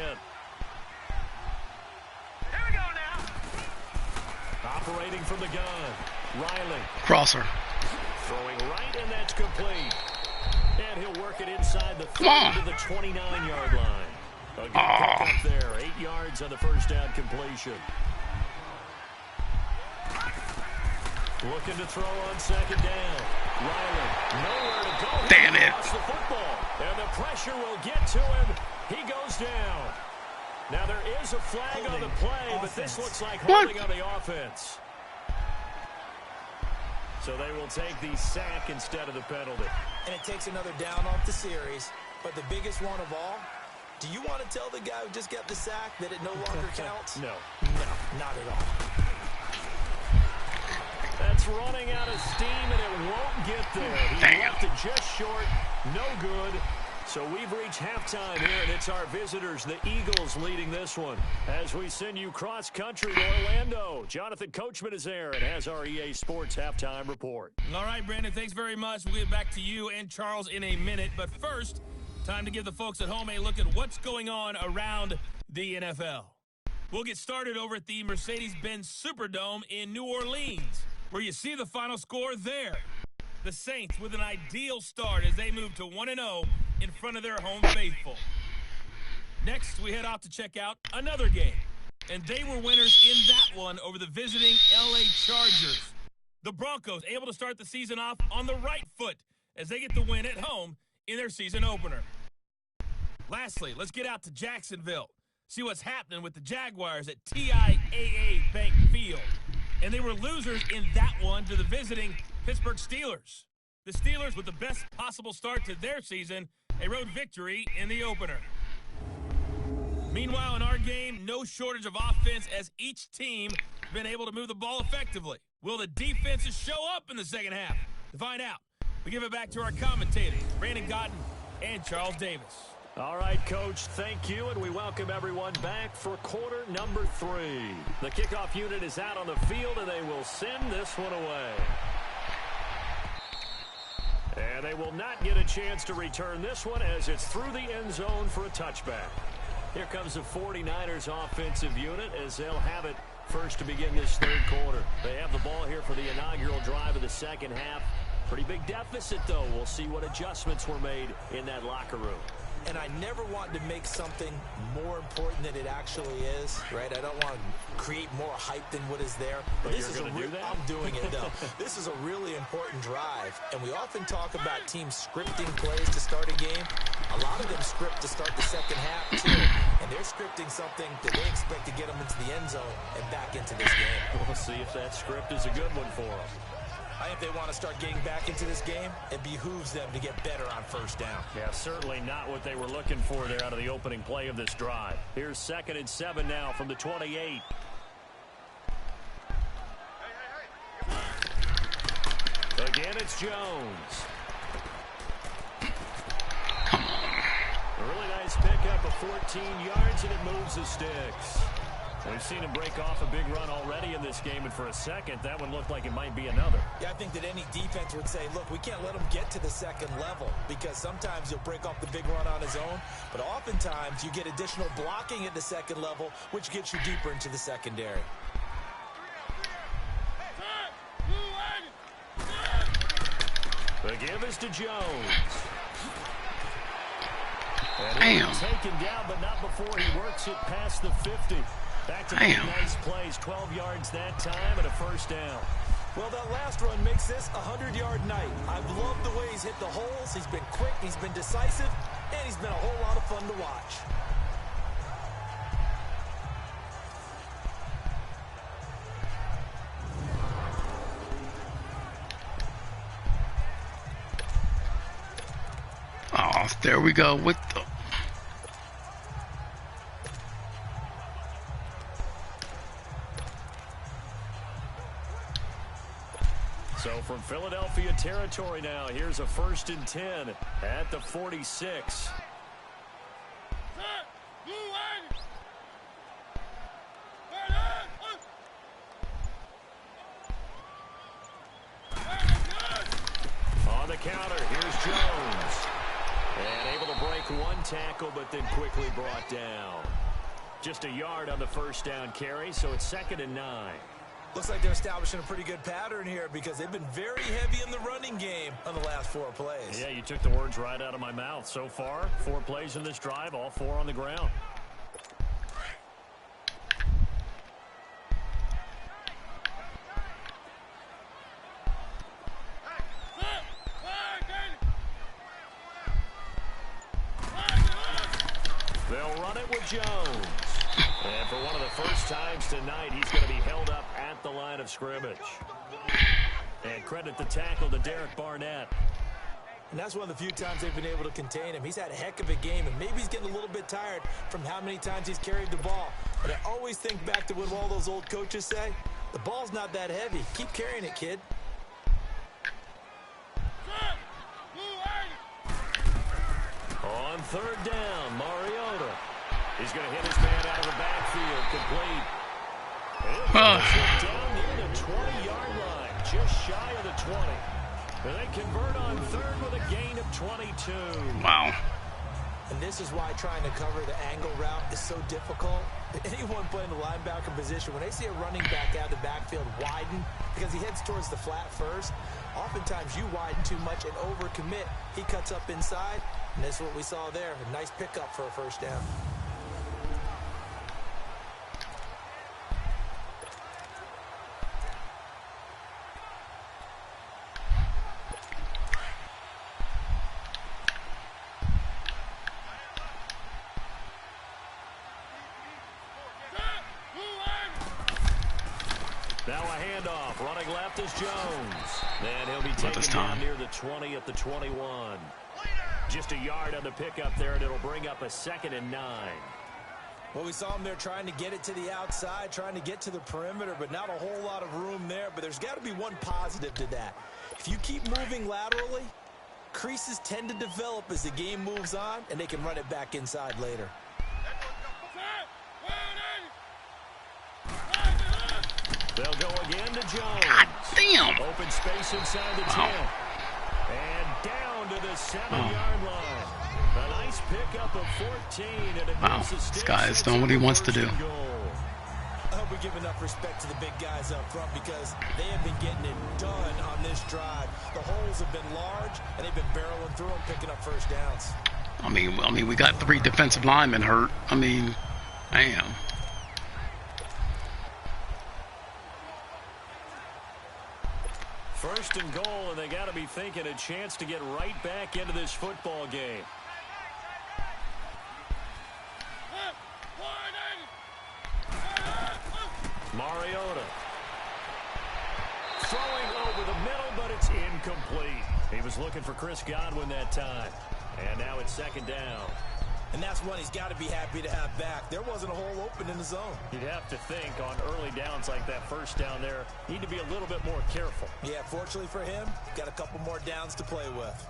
Here we go now. Operating from the gun, Riley. Crosser. Throwing right, and that's complete. And he'll work it inside the 30 to the 29-yard line. A good pickup there, 8 yards on the first down completion. Looking to throw on second down. Riley, nowhere to go. Damn it. Lost the football, and the pressure will get to him. He goes down. Now there is a flag on the play, but this looks like holding on the offense. So they will take the sack instead of the penalty. And it takes another down off the series. But the biggest one of all, do you want to tell the guy who just got the sack that it no longer counts? No. No, not at all. That's running out of steam, and it won't get there. He left it just short. No good. So we've reached halftime here, and it's our visitors, the Eagles, leading this one. As we send you cross-country to Orlando, Jonathan Coachman is there and has our EA Sports halftime report. All right, Brandon, thanks very much. We'll get back to you and Charles in a minute. But first, time to give the folks at home a look at what's going on around the NFL. We'll get started over at the Mercedes-Benz Superdome in New Orleans, where you see the final score there. The Saints with an ideal start as they move to 1-0 in front of their home faithful. Next, we head off to check out another game, and they were winners in that one over the visiting LA Chargers. The Broncos able to start the season off on the right foot as they get the win at home in their season opener. Lastly, let's get out to Jacksonville, see what's happening with the Jaguars at TIAA Bank Field. And they were losers in that one to the visiting Pittsburgh Steelers. The Steelers with the best possible start to their season, a road victory in the opener. Meanwhile, in our game, no shortage of offense as each team has been able to move the ball effectively. Will the defenses show up in the second half? To find out, we give it back to our commentators, Brandon Gaudin and Charles Davis. All right, Coach, thank you, and we welcome everyone back for quarter number 3. The kickoff unit is out on the field, and they will send this one away. And they will not get a chance to return this one as it's through the end zone for a touchback. Here comes the 49ers offensive unit as they'll have it first to begin this third quarter. They have the ball here for the inaugural drive of the second half. Pretty big deficit, though. We'll see what adjustments were made in that locker room. And I never want to make something more important than it actually is, right? I don't want to create more hype than what is there. But this is going to do that? I'm doing it, though. This is a really important drive. And we often talk about teams scripting plays to start a game. A lot of them script to start the second half, too. And they're scripting something that they expect to get them into the end zone and back into this game. We'll see if that script is a good one for them. I think they want to start getting back into this game. It behooves them to get better on first down. Yeah, certainly not what they were looking for there out of the opening play of this drive. Here's 2nd and 7 now from the 28. Again, it's Jones. A really nice pickup of 14 yards, and it moves the sticks. We've seen him break off a big run already in this game, and for a second, that one looked like it might be another. Yeah, I think that any defense would say, look, we can't let him get to the second level because sometimes he'll break off the big run on his own, but oftentimes you get additional blocking at the second level, which gets you deeper into the secondary. The give is to Jones. And Damn. he's taken down, but not before he works it past the 50. Back to make nice plays, 12 yards that time and a first down. Well, that last run makes this a 100-yard night. I've loved the way he's hit the holes. He's been quick, he's been decisive, and he's been a whole lot of fun to watch. Oh, there we go with the... So from Philadelphia territory now, here's a 1st and 10 at the 46. On the counter, here's Jones. And able to break one tackle, but then quickly brought down. Just a yard on the first down carry, so it's 2nd and 9. Looks like they're establishing a pretty good pattern here because they've been very heavy in the running game on the last 4 plays. Yeah, you took the words right out of my mouth. So far, 4 plays in this drive, all 4 on the ground. They'll run it with Jones. And for one of the first times tonight, he's going to be held up at the line of scrimmage. And credit the tackle to Derek Barnett. And that's one of the few times they've been able to contain him. He's had a heck of a game, and maybe he's getting a little bit tired from how many times he's carried the ball. But I always think back to what all those old coaches say. The ball's not that heavy. Keep carrying it, kid. On 3rd down, Mariota. He's going to hit his man out of the backfield, complete. Down near the 20-yard line, just shy of the 20. And they convert on 3rd with a gain of 22. Wow. And this is why trying to cover the angle route is so difficult. Anyone playing the linebacker position, when they see a running back out of the backfield widen, because he heads towards the flat first, oftentimes you widen too much and overcommit. He cuts up inside, and that's what we saw there. A nice pickup for a first down. Now a handoff. Running left is Jones. And he'll be taken this down time. near the 20 at the 21. Just a yard on the pickup there, and it'll bring up a 2nd and 9. Well, we saw him there trying to get it to the outside, trying to get to the perimeter, but not a whole lot of room there. But there's got to be one positive to that. If you keep moving laterally, creases tend to develop as the game moves on, and they can run it back inside later. They'll go again to Jones. God damn. Open space inside the 10. And down to the 7-yard line. A nice pickup of 14. And it Wow, moves the this sticks. guy is It's doing what he a wants to do. 1st and goal. I hope we give enough respect to the big guys up front because they have been getting it done on this drive. The holes have been large, and they've been barreling through them, picking up first downs. I mean, we got 3 defensive linemen hurt. I mean, damn. First and goal, and they got to be thinking a chance to get right back into this football game. Mariota. Throwing over the middle, but it's incomplete. He was looking for Chris Godwin that time. And now it's 2nd down. And that's one he's got to be happy to have back. There wasn't a hole open in the zone. You'd have to think on early downs like that first down there, need to be a little bit more careful. Yeah, fortunately for him, got a couple more downs to play with.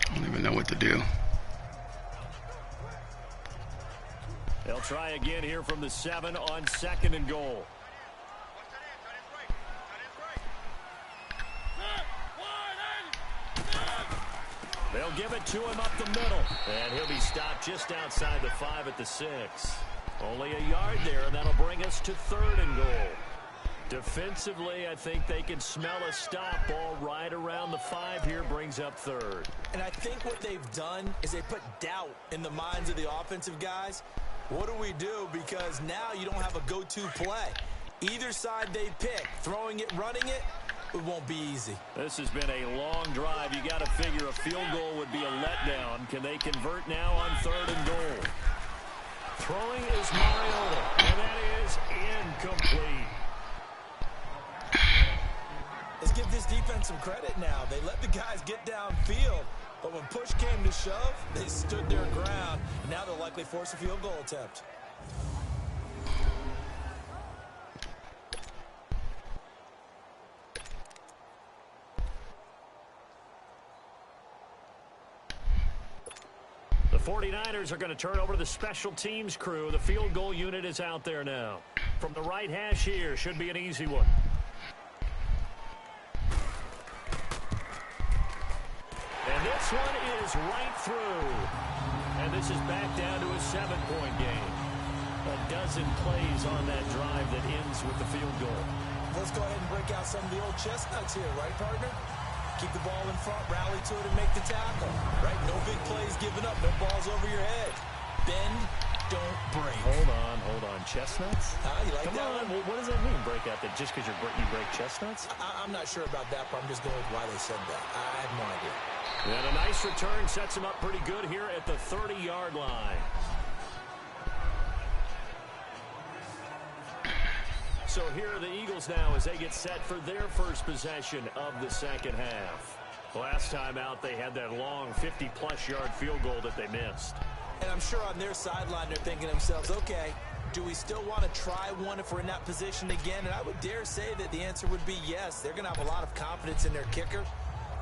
I don't even know what to do. They'll try again here from the 7 on 2nd and goal. They'll give it to him up the middle. And he'll be stopped just outside the 5 at the 6. Only a yard there, and that'll bring us to 3rd and goal. Defensively, I think they can smell a stop. Ball right around the 5 here, brings up 3rd. And I think what they've done is they put doubt in the minds of the offensive guys. What do we do? Because now you don't have a go-to play. Either side they pick, throwing it, running it, it won't be easy. This has been a long drive. You got to figure a field goal would be a letdown. Can they convert now on 3rd and goal? Throwing is Mariota, and that is incomplete. Let's give this defense some credit now. They let the guys get downfield, but when push came to shove, they stood their ground. Now they'll likely force a field goal attempt. The 49ers are going to turn over to the special teams crew. The field goal unit is out there now. From the right hash here, should be an easy one. And this one is right through. And this is back down to a 7-point game. A dozen plays on that drive that ends with the field goal. Let's go ahead and break out some of the old chestnuts here, right, partner? Keep the ball in front, rally to it, and make the tackle. Right? No big plays given up, no balls over your head. Bend, don't break. Hold on. Chestnuts? You like Come that on. one? Well, what does that mean, break out? That just because you break chestnuts? I'm not sure about that, but I'm just going with why they said that. I have no idea. And a nice return sets him up pretty good here at the 30-yard line. So here are the Eagles now as they get set for their first possession of the second half. Last time out, they had that long 50-plus yard field goal that they missed. And I'm sure on their sideline they're thinking to themselves, okay, do we still want to try one if we're in that position again? And I would dare say that the answer would be yes. They're going to have a lot of confidence in their kicker.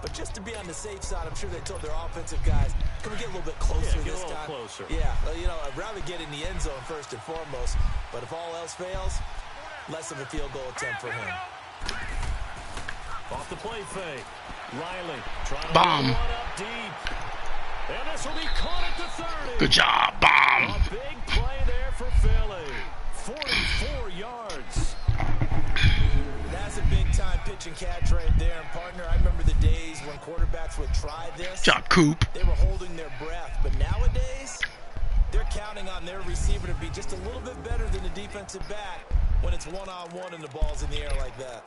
But just to be on the safe side, I'm sure they told their offensive guys, can we get a little bit closer get this a little time? closer. Yeah, you know, I'd rather get in the end zone first and foremost. But if all else fails, less of a field goal attempt for him. Off the play fake. Riley trying to Bomb. run one up deep. And this will be caught at the 30. Good job, bomb. A big play there for Philly. 44 yards. That's a big-time pitch and catch right there. And, partner, I remember the days when quarterbacks would try this. Good job, Coop. They were holding their breath. But nowadays, they're counting on their receiver to be just a little bit better than the defensive back when it's one-on-one and the ball's in the air like that.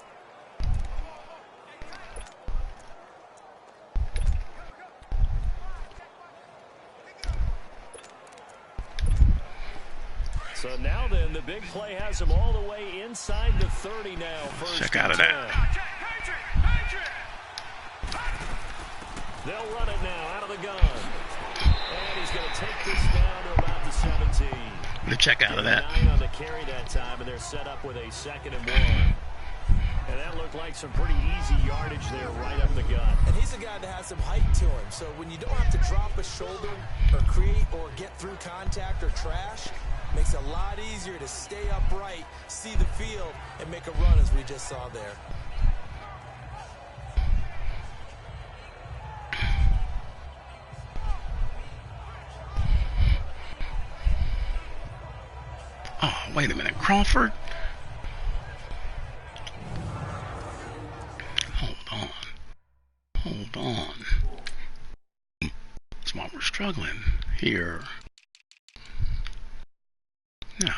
So now then, the big play has them all the way inside the 30 now. First Check out of that. They'll run it now out of the gun. And he's going to take this down to about the 17. Check out of that. 9 on the carry that time, and they're set up with a 2nd and 1. And that looked like some pretty easy yardage there right up the gut. And he's a guy that has some height to him. So when you don't have to drop a shoulder or create or get through contact or trash, makes it a lot easier to stay upright, see the field, and make a run as we just saw there. Oh, wait a minute. Crawford? Hold on. That's why we're struggling here. No.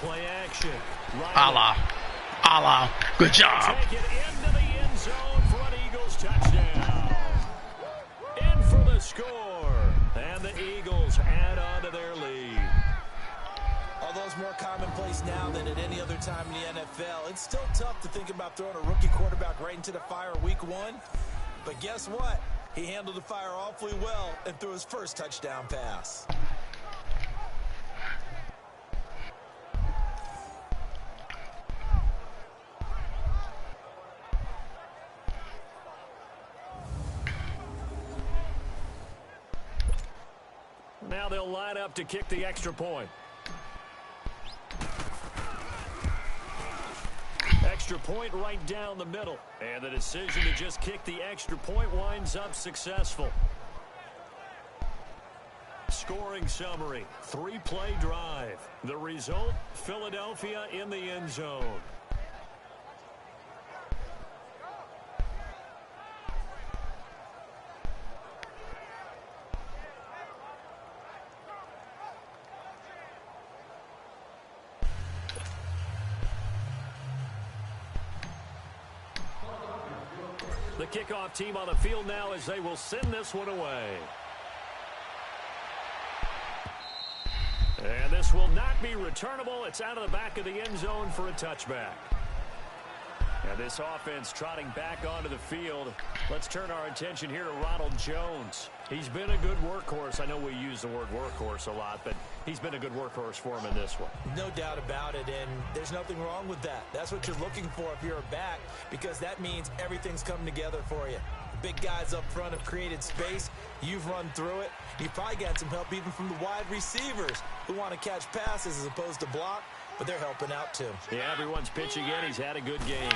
Play action. Allah. Good job. Take it into the end zone for an Eagles touchdown. In for the score. And the Eagles add on to their lead. Although it's more commonplace now than at any other time in the NFL, it's still tough to think about throwing a rookie quarterback right into the fire week 1. But guess what? He handled the fire awfully well and threw his first touchdown pass. Now they'll line up to kick the extra point. Extra point right down the middle. And the decision to just kick the extra point winds up successful. Scoring summary, 3-play drive. The result, Philadelphia in the end zone. The kickoff team on the field now as they will send this one away. And this will not be returnable. It's out of the back of the end zone for a touchback. And this offense trotting back onto the field. Let's turn our attention here to Ronald Jones. He's been a good workhorse. I know we use the word workhorse a lot, but he's been a good workhorse for him in this one. No doubt about it, and there's nothing wrong with that. That's what you're looking for if you're a back, because that means everything's coming together for you. The big guys up front have created space. You've run through it. You've probably got some help even from the wide receivers who want to catch passes as opposed to block, but they're helping out too. Yeah, everyone's pitching in. He's had a good game.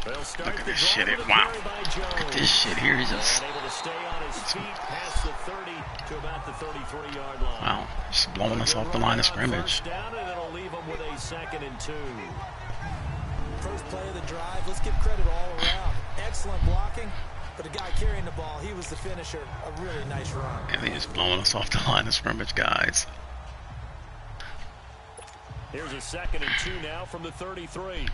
They'll start Look at the this shit. drive with a Wow. carry by Jones. Look at this shit here. He's just... And able to stay on his feet past the 30 to about the 33-yard line. Wow. Just blowing us off the line of scrimmage. First down, and it'll leave them with a 2nd and 2. First play of the drive, let's give credit all around. Excellent blocking, but the guy carrying the ball, he was the finisher. A really nice run. And they just blowing us off the line of scrimmage, guys. Here's a 2nd and 2 now from the 33.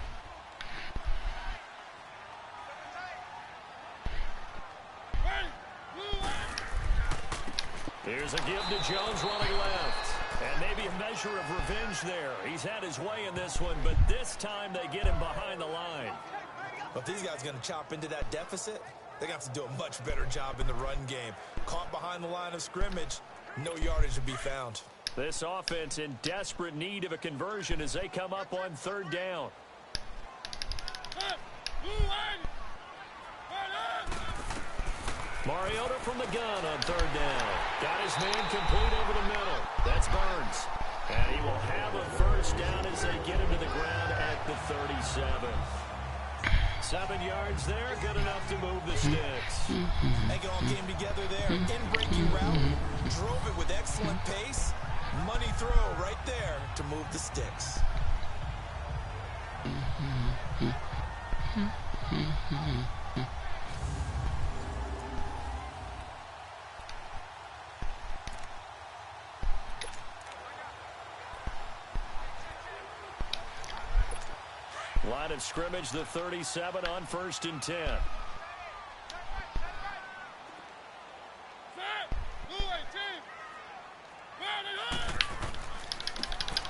Here's a give to Jones running left. And maybe a measure of revenge there. He's had his way in this one, but this time they get him behind the line. But these guys are going to chop into that deficit. They're going to have to do a much better job in the run game. Caught behind the line of scrimmage, no yardage to be found. This offense in desperate need of a conversion as they come up on 3rd down. Mariota from the gun on 3rd down. Got his man complete over the middle. That's Burns. And he will have a first down as they get him to the ground at the 37. 7 yards there, good enough to move the sticks. They all came together there. In-breaking route, drove it with excellent pace. Money throw right there to move the sticks. Line of scrimmage, the 37 on 1st and 10.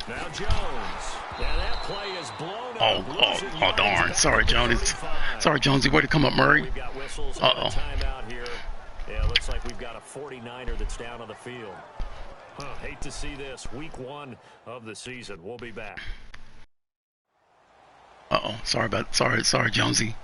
Now Jones. And that play is blown up. Oh, darn. Sorry, Jones. Sorry, Jonesy. Way to come up, Murray. We've got whistles and a timeout here. Yeah, looks like we've got a 49er that's down on the field. Hate to see this. Week 1 of the season. We'll be back. Sorry, Jonesy.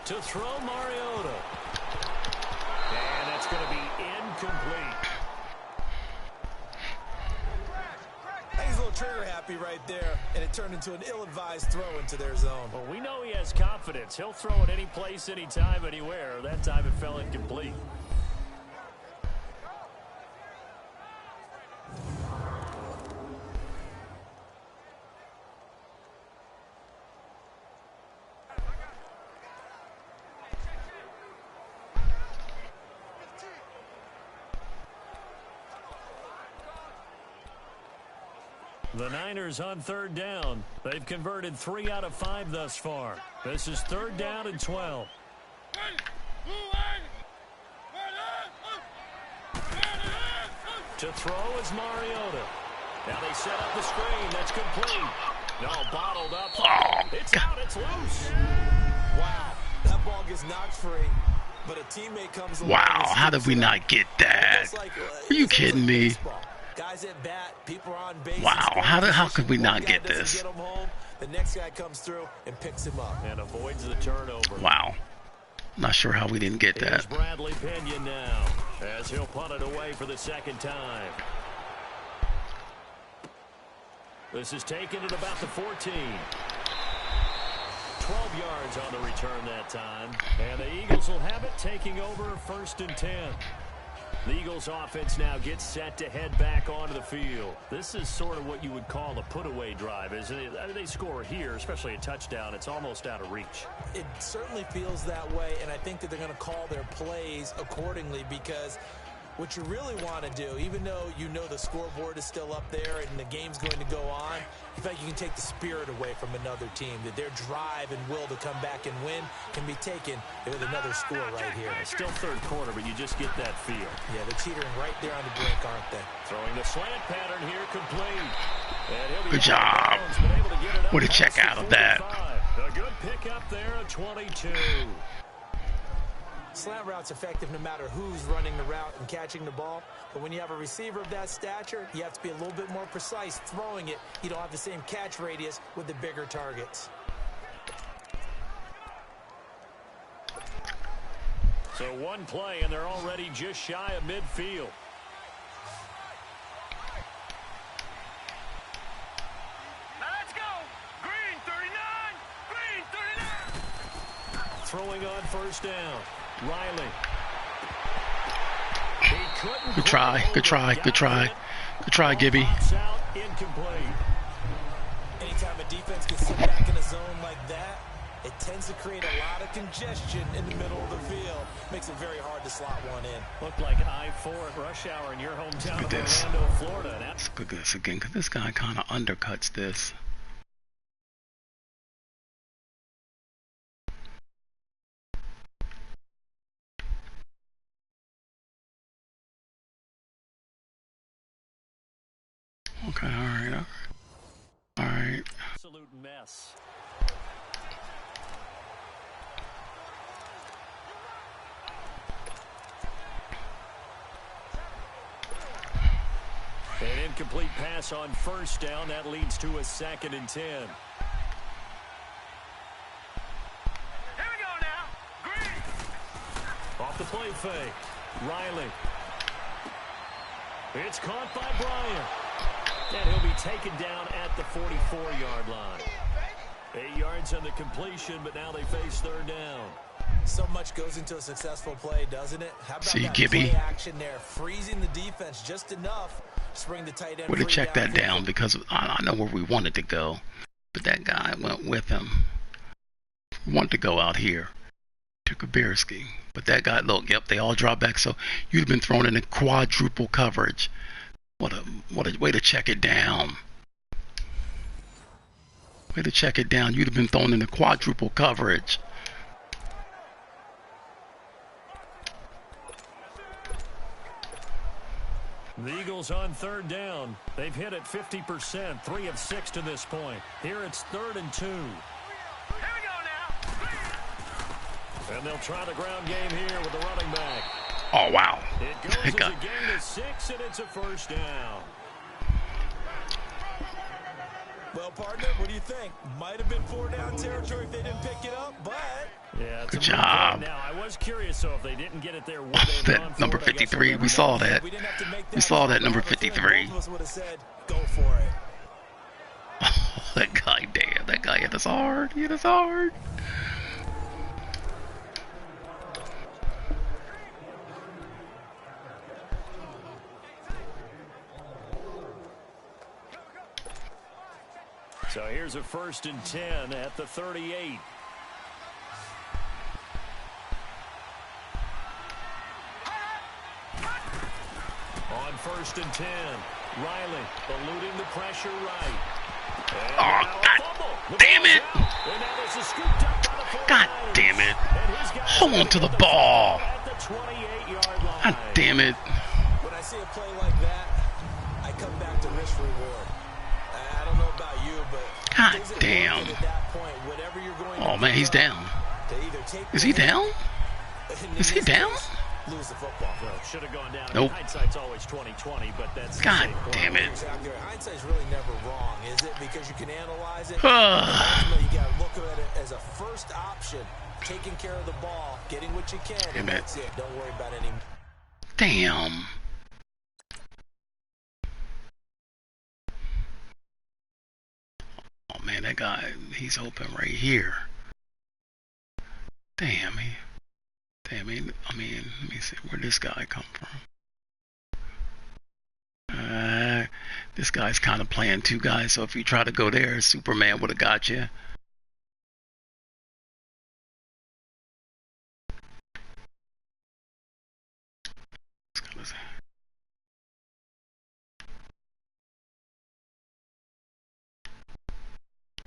To throw Mariota. And that's going to be incomplete. He's a little trigger happy right there, and it turned into an ill-advised throw into their zone. Well, we know he has confidence. He'll throw it any place, anytime, anywhere. That time it fell incomplete. The Niners on 3rd down. They've converted 3 out of 5 thus far. This is 3rd down and 12. To throw is Mariota. Now they set up the screen. That's complete. No, bottled up. It's out. It's loose. Wow. That ball gets knocked free. But a teammate comes along. Wow. How did we not get that? Are you kidding me? Guys at bat, people are on base. Wow, how could we not get this? Get him home, the next guy comes through and picks him up. And avoids the turnover. Wow. Not sure how we didn't get that. Here's Bradley Pinion now, as he'll punt it away for the 2nd time. This is taken at about the 14. 12 yards on the return that time. And the Eagles will have it, taking over 1st and 10. The Eagles offense now gets set to head back onto the field. This is sort of what you would call a put-away drive, isn't it? I mean, they score here, especially a touchdown. It's almost out of reach. It certainly feels that way, and I think that they're going to call their plays accordingly, because what you really want to do, even though you know the scoreboard is still up there and the game's going to go on, you feel like you can take the spirit away from another team, that their drive and will to come back and win can be taken with another score right here. It's still 3rd quarter, but you just get that feel. Yeah, they're teetering right there on the brink, aren't they? Throwing the slant pattern here, complete. Good job. What a check out of that. A good pick up there at 22. Slant route's effective no matter who's running the route and catching the ball. But when you have a receiver of that stature, you have to be a little bit more precise throwing it. You don't have the same catch radius with the bigger targets. So one play, and they're already just shy of midfield. Let's go! Green 39! Green 39! Throwing on 1st down. Riley. Good try, good try, good try. Good try, Gibby. Incomplete. Anytime a defense can sit back in a zone like that, it tends to create a lot of congestion in the middle of the field. Makes it very hard to slot one in. Looked like I-4 at rush hour in your hometown of Orlando, Florida. Let's look at this again, because this guy kind of undercuts this. Okay, all right. Absolute mess. An incomplete pass on 1st down. That leads to a 2nd and 10. Here we go now. Green. Off the play fake. Riley. It's caught by Bryant. And he'll be taken down at the 44-yard line. 8 yards on the completion, but now they face 3rd down. So much goes into a successful play, doesn't it? How about See, that Gibby. play action there, freezing the defense just enough to bring the tight end Would have free checked that downfield. down because I know where we wanted to go, but that guy went with him. We wanted to go out here to Kabirski, but that guy, look, yep, they all dropped back. So you'd have been thrown in a quadruple coverage. What a way to check it down. Way to check it down. You'd have been thrown in a quadruple coverage. The Eagles on third down. They've hit it 50%, 3 of 6 to this point. Here it's 3rd and 2. And they'll try the ground game here with the running back. Oh, wow. It goes as a gain of 6, and it's a first down. Well, partner, what do you think? Might have been 4-down territory if they didn't pick it up, but... Yeah, good job. Now, I was curious, so if they didn't get it there, would they have gone That number for it? I guess 53, we'll we saw that. We saw that number I feel like 53. both of us would have said, go for it. That guy, damn, that guy hit us hard. He hit us hard. So here's a 1st and 10 at the 38. On 1st and 10, Riley eluding the pressure right. And Oh, now a God fumble. The damn ball's it. out. And that is scooped up by the God 49ers. damn it. And his guys Hold on to the get ball. at the 28-yard line. God damn it. When I see a play like that, I come back to risk reward. I don't know about you, but God things that damn. work at that point, whatever you're going Oh, to man, give he's up down. to either take Is the he hit, down? in Is he this down? case, lose the football. Well, should have gone down. Nope. Hindsight's always 20/20, but that's the God same point. damn it. Exactly right. Hindsight's really never wrong, is it? Because you can analyze it. Ah. Ultimately, you got to look at it as a first option, taking care of the ball, getting what you can, Damn and it. that's it. Don't worry about any. Damn. Oh, man, that guy, he's open right here. Damn, I mean, let me see, where'd this guy come from? This guy's kind of playing two guys, so if you try to go there, Superman would have got you.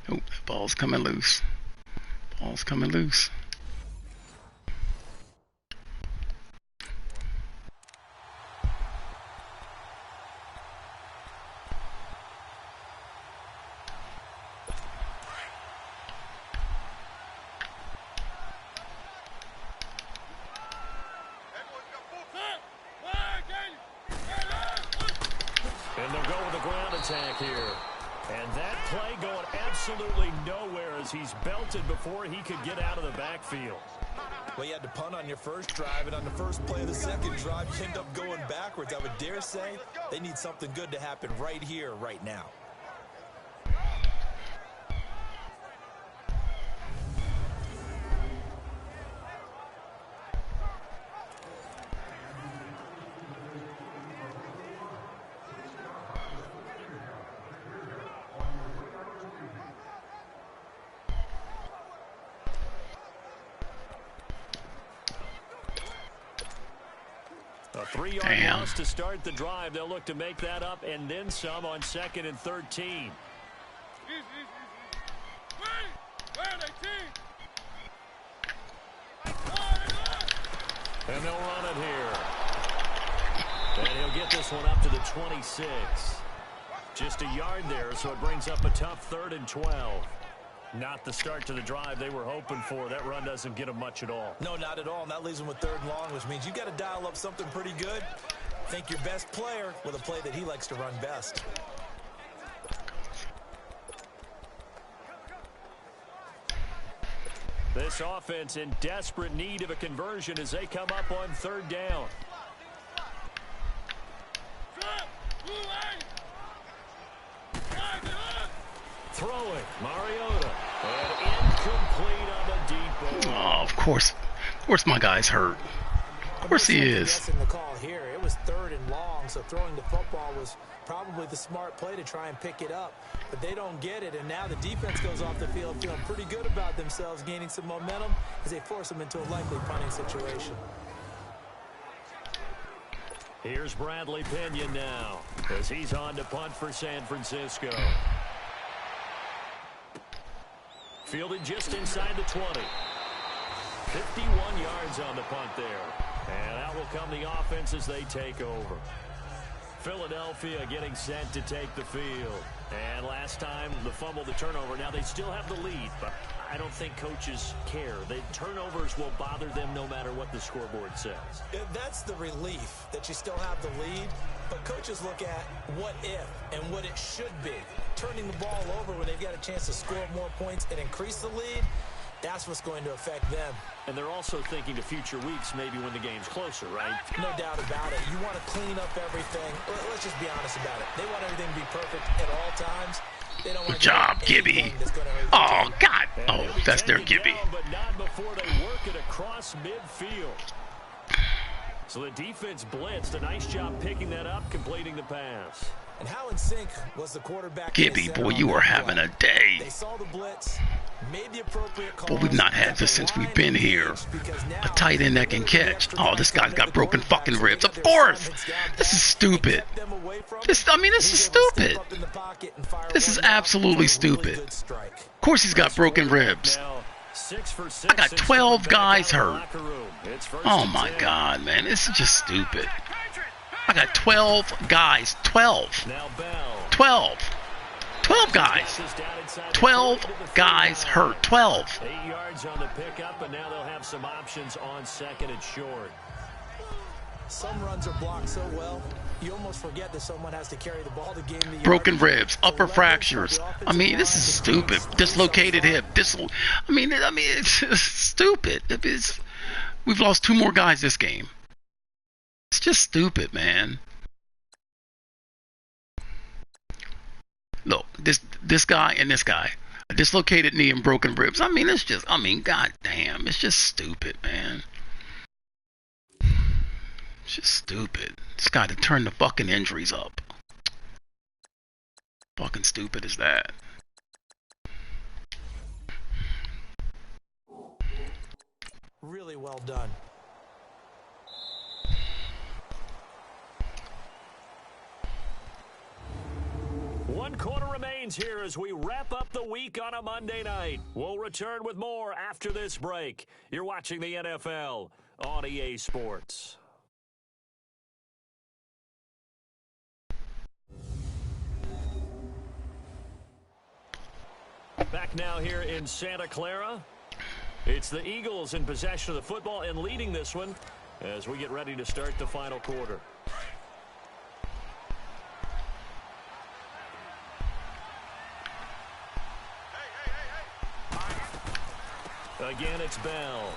Oh, that ball's coming loose. Ball's coming loose. And they'll go with a ground attack here. And that play going absolutely nowhere as he's belted before he could get out of the backfield. Well, you had to punt on your first drive, and on the first play of the second drive, you end up going backwards. I would dare say they need something good to happen right here, right now. A 3-yard loss to start the drive. They'll look to make that up and then some on 2nd and 13. And they'll run it here. And he'll get this one up to the 26. Just a yard there, so it brings up a tough 3rd and 12. Not the start to the drive they were hoping for. That run doesn't get them much at all. No, not at all. And that leaves them with 3rd and long, which means you've got to dial up something pretty good. Think your best player with a play that he likes to run best. This offense in desperate need of a conversion as they come up on 3rd down. Throwing, Mariota. And incomplete on the deep ball. Oh, of course. course my guy's hurt. Of course he is. Guessing the call here. It was 3rd and long, so throwing the football was probably the smart play to try and pick it up. But they don't get it, and now the defense goes off the field feeling pretty good about themselves, gaining some momentum as they force them into a likely punting situation. Here's Bradley Pinion now, as he's on to punt for San Francisco. Fielded just inside the 20. 51 yards on the punt there. And out will come the offense as they take over. Philadelphia getting set to take the field. And last time, the fumble, the turnover. Now they still have the lead, but I don't think coaches care. The turnovers will bother them no matter what the scoreboard says. That's the relief that you still have the lead, but coaches look at what if and what it should be. Turning the ball over when they've got a chance to score more points and increase the lead, that's what's going to affect them. And they're also thinking to future weeks, maybe when the game's closer, right? No doubt about it. You want to clean up everything. Let's just be honest about it. They want everything to be perfect at all times. They don't want Good job, Gibby. Oh, God. Oh, that's their Gibby. But not before they work it across midfield. So the defense blitzed. A nice job picking that up, completing the pass. And how in sync was the quarterback? Gibby, boy, you are having a day. They saw the blitz, made the appropriate call. But we've not had this since we've been here. A tight end that can catch. Oh, this guy's got broken fucking ribs. Of course. This is stupid. This is stupid. This is absolutely stupid. Of course he's got broken ribs. I got 12 guys hurt. Oh, my God, man. This is just stupid. I got 12 guys. 12. 12 guys. 12 guys hurt. 12. 8 yards on the pickup, and now they'll have some options on 2nd and short. Some runs are blocked so well, you almost forget that someone has to carry the ball to gain the broken ribs, upper fractures. I mean, this is stupid. Dislocated hip. It's just stupid. We've lost 2 more guys this game. It's just stupid, man. Look, this guy and this guy, a dislocated knee and broken ribs. God damn, it's just stupid, man. It's just stupid. It's got to turn the fucking injuries up. Fucking stupid is that. Really well done. One quarter remains here as we wrap up the week on a Monday night. We'll return with more after this break. You're watching the NFL on EA Sports. Back now here in Santa Clara. It's the Eagles in possession of the football and leading this one as we get ready to start the final quarter. Again, it's Bell.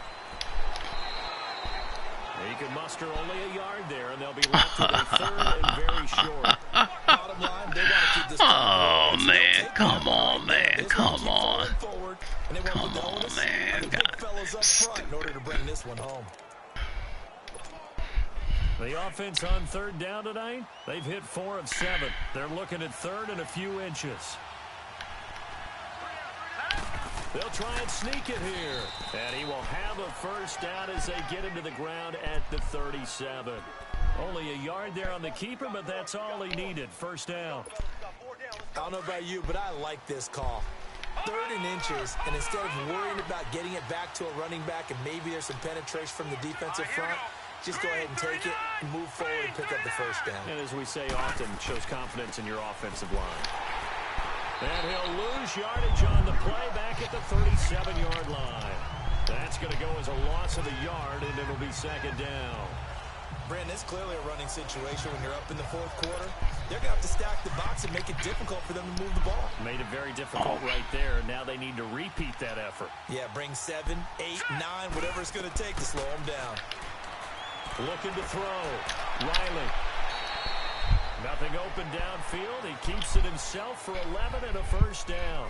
He can muster only a yard there, and they'll be left with a 3rd and very short. Bottom line, they want to keep this oh, man. Come on, man. Come on. Come on, man. God. Stupid. In order to bring this one home. The offense on 3rd down tonight, they've hit 4 of 7. They're looking at 3rd and a few inches. They'll try and sneak it here. And he will have a first down as they get him to the ground at the 37. Only a yard there on the keeper, but that's all he needed. First down. I don't know about you, but I like this call. 3rd and inches, and instead of worrying about getting it back to a running back and maybe there's some penetration from the defensive front, just go ahead and take it, move forward, and pick up the first down. And as we say often, shows confidence in your offensive line. And he'll lose yardage on the play back at the 37-yard line. That's going to go as a loss of a yard, and it'll be 2nd down. Brandon, it's clearly a running situation when you're up in the 4th quarter. They're going to have to stack the box and make it difficult for them to move the ball. Made it very difficult right there. Now they need to repeat that effort. Yeah, bring 7, 8, 9, whatever it's going to take to slow them down. Looking to throw. Riley. Nothing open downfield. He keeps it himself for 11 and a first down.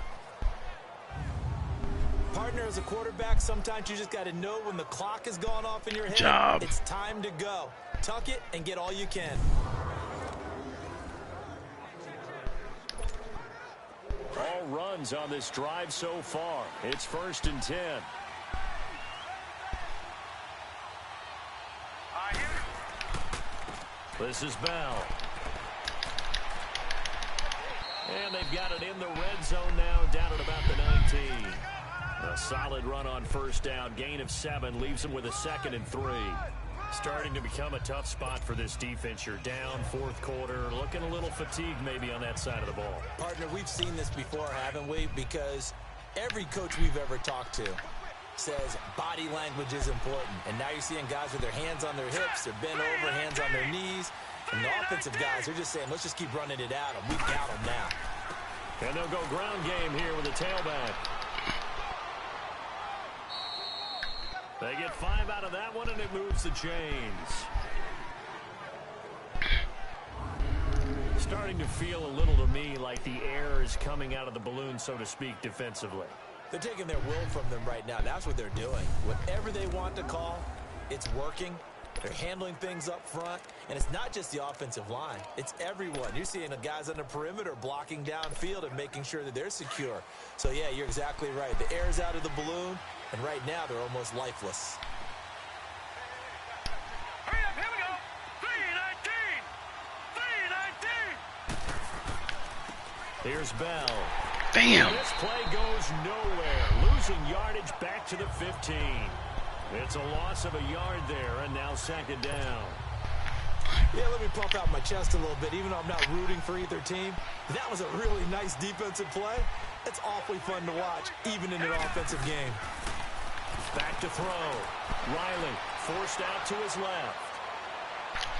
Partner, as a quarterback, sometimes you just got to know when the clock has gone off in your head. Job. It's time to go. Tuck it and get all you can. All runs on this drive so far. It's 1st and 10. This is Bell. And they've got it in the red zone now, down at about the 19. A solid run on 1st down. Gain of 7 leaves them with a 2nd and 3. Starting to become a tough spot for this defense. You're down 4th quarter, looking a little fatigued maybe on that side of the ball. Partner, we've seen this before, haven't we? Because every coach we've ever talked to says body language is important. And now you're seeing guys with their hands on their hips, they're bent over, hands on their knees. And the offensive guys are just saying, let's just keep running it at them. We've got them now. And they'll go ground game here with a tailback. They get 5 out of that one, and it moves the chains. Starting to feel a little to me like the air is coming out of the balloon, so to speak, defensively. They're taking their will from them right now. That's what they're doing. Whatever they want to call, it's working. They're handling things up front. And it's not just the offensive line. It's everyone. You're seeing the guys on the perimeter blocking downfield and making sure that they're secure. So, yeah, you're exactly right. The air's out of the balloon, and right now they're almost lifeless. Hurry up, here we go. 3-19. Here's Bell. Damn. This play goes nowhere. Losing yardage back to the 15. It's a loss of a yard there, and now 2nd down. Yeah, let me pump out my chest a little bit, even though I'm not rooting for either team. That was a really nice defensive play. It's awfully fun to watch, even in an offensive game. Back to throw. Riley forced out to his left.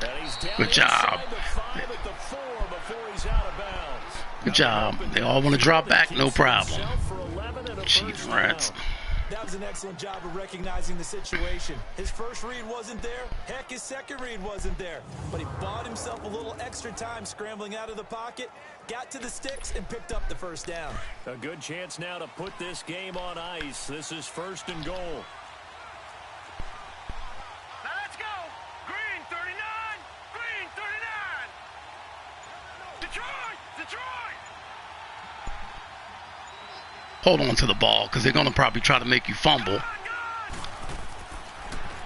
And he's down Good job. inside the 5 at the 4 before he's out of bounds. Good job. They all want to drop back, no problem. For 11 and a Cheating first rats. down. That was an excellent job of recognizing the situation. His first read wasn't there. Heck, his second read wasn't there. But he bought himself a little extra time scrambling out of the pocket, got to the sticks, and picked up the 1st down. A good chance now to put this game on ice. This is 1st and goal. Now let's go. Green 39. Green 39. Detroit. Detroit. Hold on to the ball because they're going to probably try to make you fumble.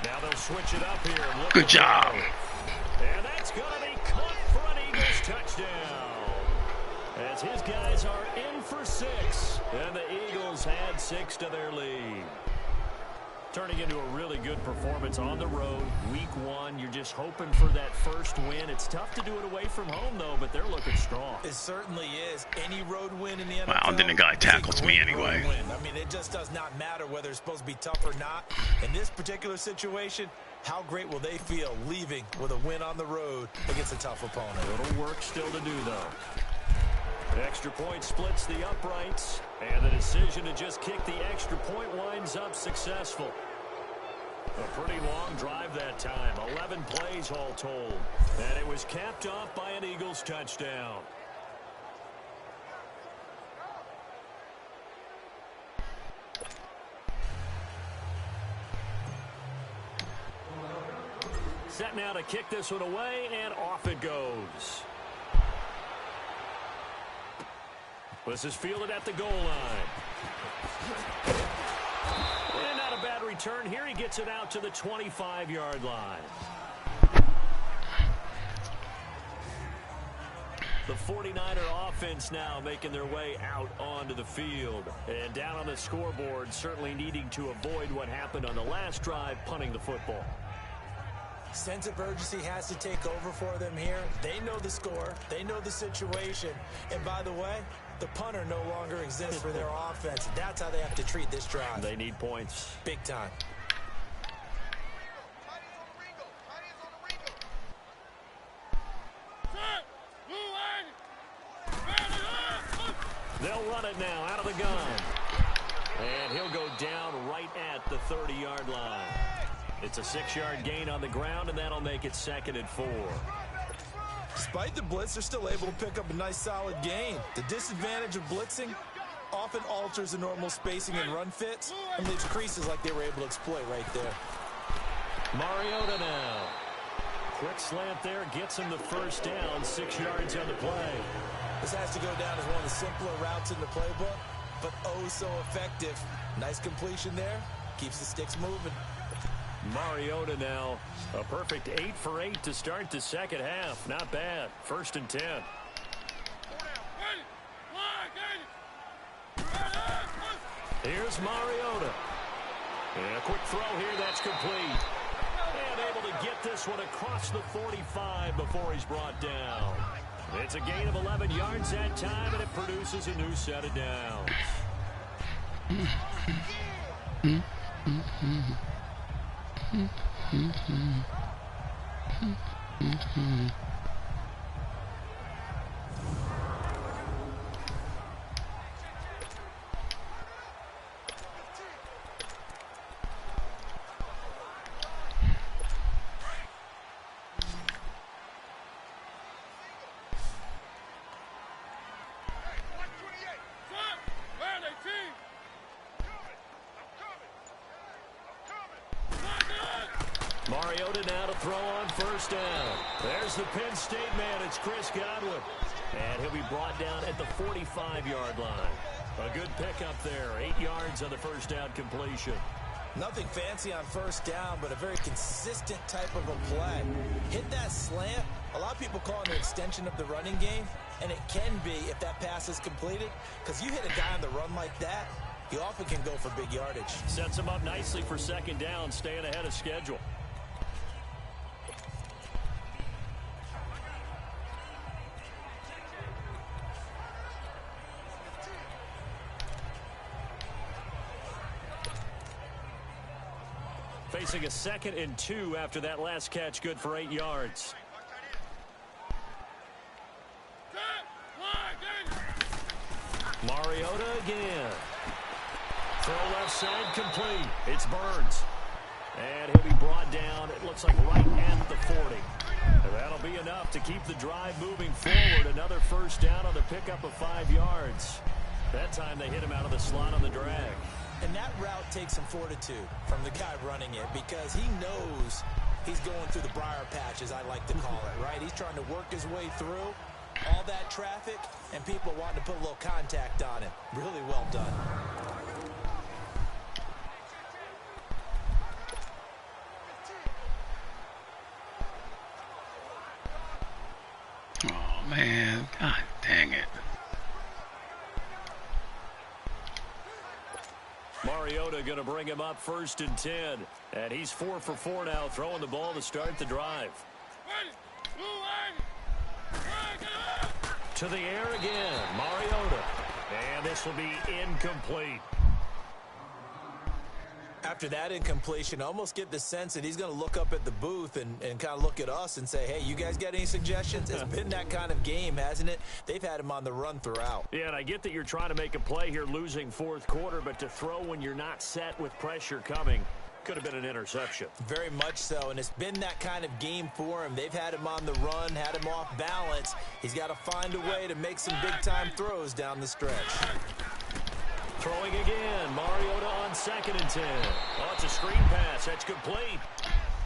Now they'll switch it up here. And look Good at job. that. And that's going to be caught for an Eagles touchdown. As his guys are in for 6. And the Eagles add 6 to their lead. Turning into a really good performance on the road. Week 1, you're just hoping for that first win. It's tough to do it away from home, though, but they're looking strong. It certainly is. Any road win in the NFL. Wow, and then the guy is a tackles me great anyway. road win. I mean, it just does not matter whether it's supposed to be tough or not. In this particular situation, how great will they feel leaving with a win on the road against a tough opponent? A little work still to do, though. Extra point splits the uprights, and the decision to just kick the extra point winds up successful. A pretty long drive that time, 11 plays all told, and it was capped off by an Eagles touchdown. Set now to kick this one away, and off it goes. This is fielded at the goal line. And not a bad return here. He gets it out to the 25-yard line. The 49er offense now making their way out onto the field. And down on the scoreboard, certainly needing to avoid what happened on the last drive, punting the football. Sense of urgency has to take over for them here. They know the score. They know the situation. And by the way, the punter no longer exists for their offense. That's how they have to treat this drive. They need points. Big time. They'll run it now out of the gun. And he'll go down right at the 30-yard line. It's a 6-yard gain on the ground, and that'll make it 2nd and 4. Despite the blitz, they're still able to pick up a nice solid gain. The disadvantage of blitzing, often alters the normal spacing and run fits and leaves creases like they were able to exploit right there. Mariota now. Quick slant there, gets him the first down, 6 yards on the play. This has to go down as one of the simpler routes in the playbook, but oh so effective. Nice completion there, keeps the sticks moving. Mariota now, a perfect 8 for 8 to start the second half. Not bad. 1st and 10. Here's Mariota. And a quick throw here, that's complete. And able to get this one across the 45 before he's brought down. It's a gain of 11 yards that time, and it produces a new set of downs. Mariota now to throw on 1st down. There's the Penn State man. It's Chris Godwin. And he'll be brought down at the 45-yard line. A good pickup there. 8 yards on the 1st down completion. Nothing fancy on 1st down, but a very consistent type of a play. Hit that slant. A lot of people call it an extension of the running game, and it can be if that pass is completed, because you hit a guy on the run like that, he often can go for big yardage. Sets him up nicely for 2nd down, staying ahead of schedule. Facing a 2nd and 2 after that last catch, good for 8 yards. Mariota again. Throw left side complete. It's Burns. And he'll be brought down, it looks like right at the 40. And that'll be enough to keep the drive moving forward. Another 1st down on the pickup of 5 yards. That time they hit him out of the slot on the drag. And that route takes some fortitude from the guy running it, because he knows he's going through the briar patch, as I like to call it, right? He's trying to work his way through all that traffic, and people want to put a little contact on him. Really well done. Oh, man. God dang it. Mariota going to bring him up 1st and 10. And he's 4 for 4 now, throwing the ball to start the drive. To the air again, Mariota. And this will be incomplete. After that incompletion, I almost get the sense that he's going to look up at the booth and kind of look at us and say, hey, you guys got any suggestions? It's been that kind of game, hasn't it? They've had him on the run throughout. Yeah, and I get that you're trying to make a play here losing 4th quarter, but to throw when you're not set with pressure coming could have been an interception. Very much so, and it's been that kind of game for him. They've had him on the run, had him off balance. He's got to find a way to make some big-time throws down the stretch. Throwing again, Mariota on 2nd and 10. Oh, it's a screen pass. That's complete.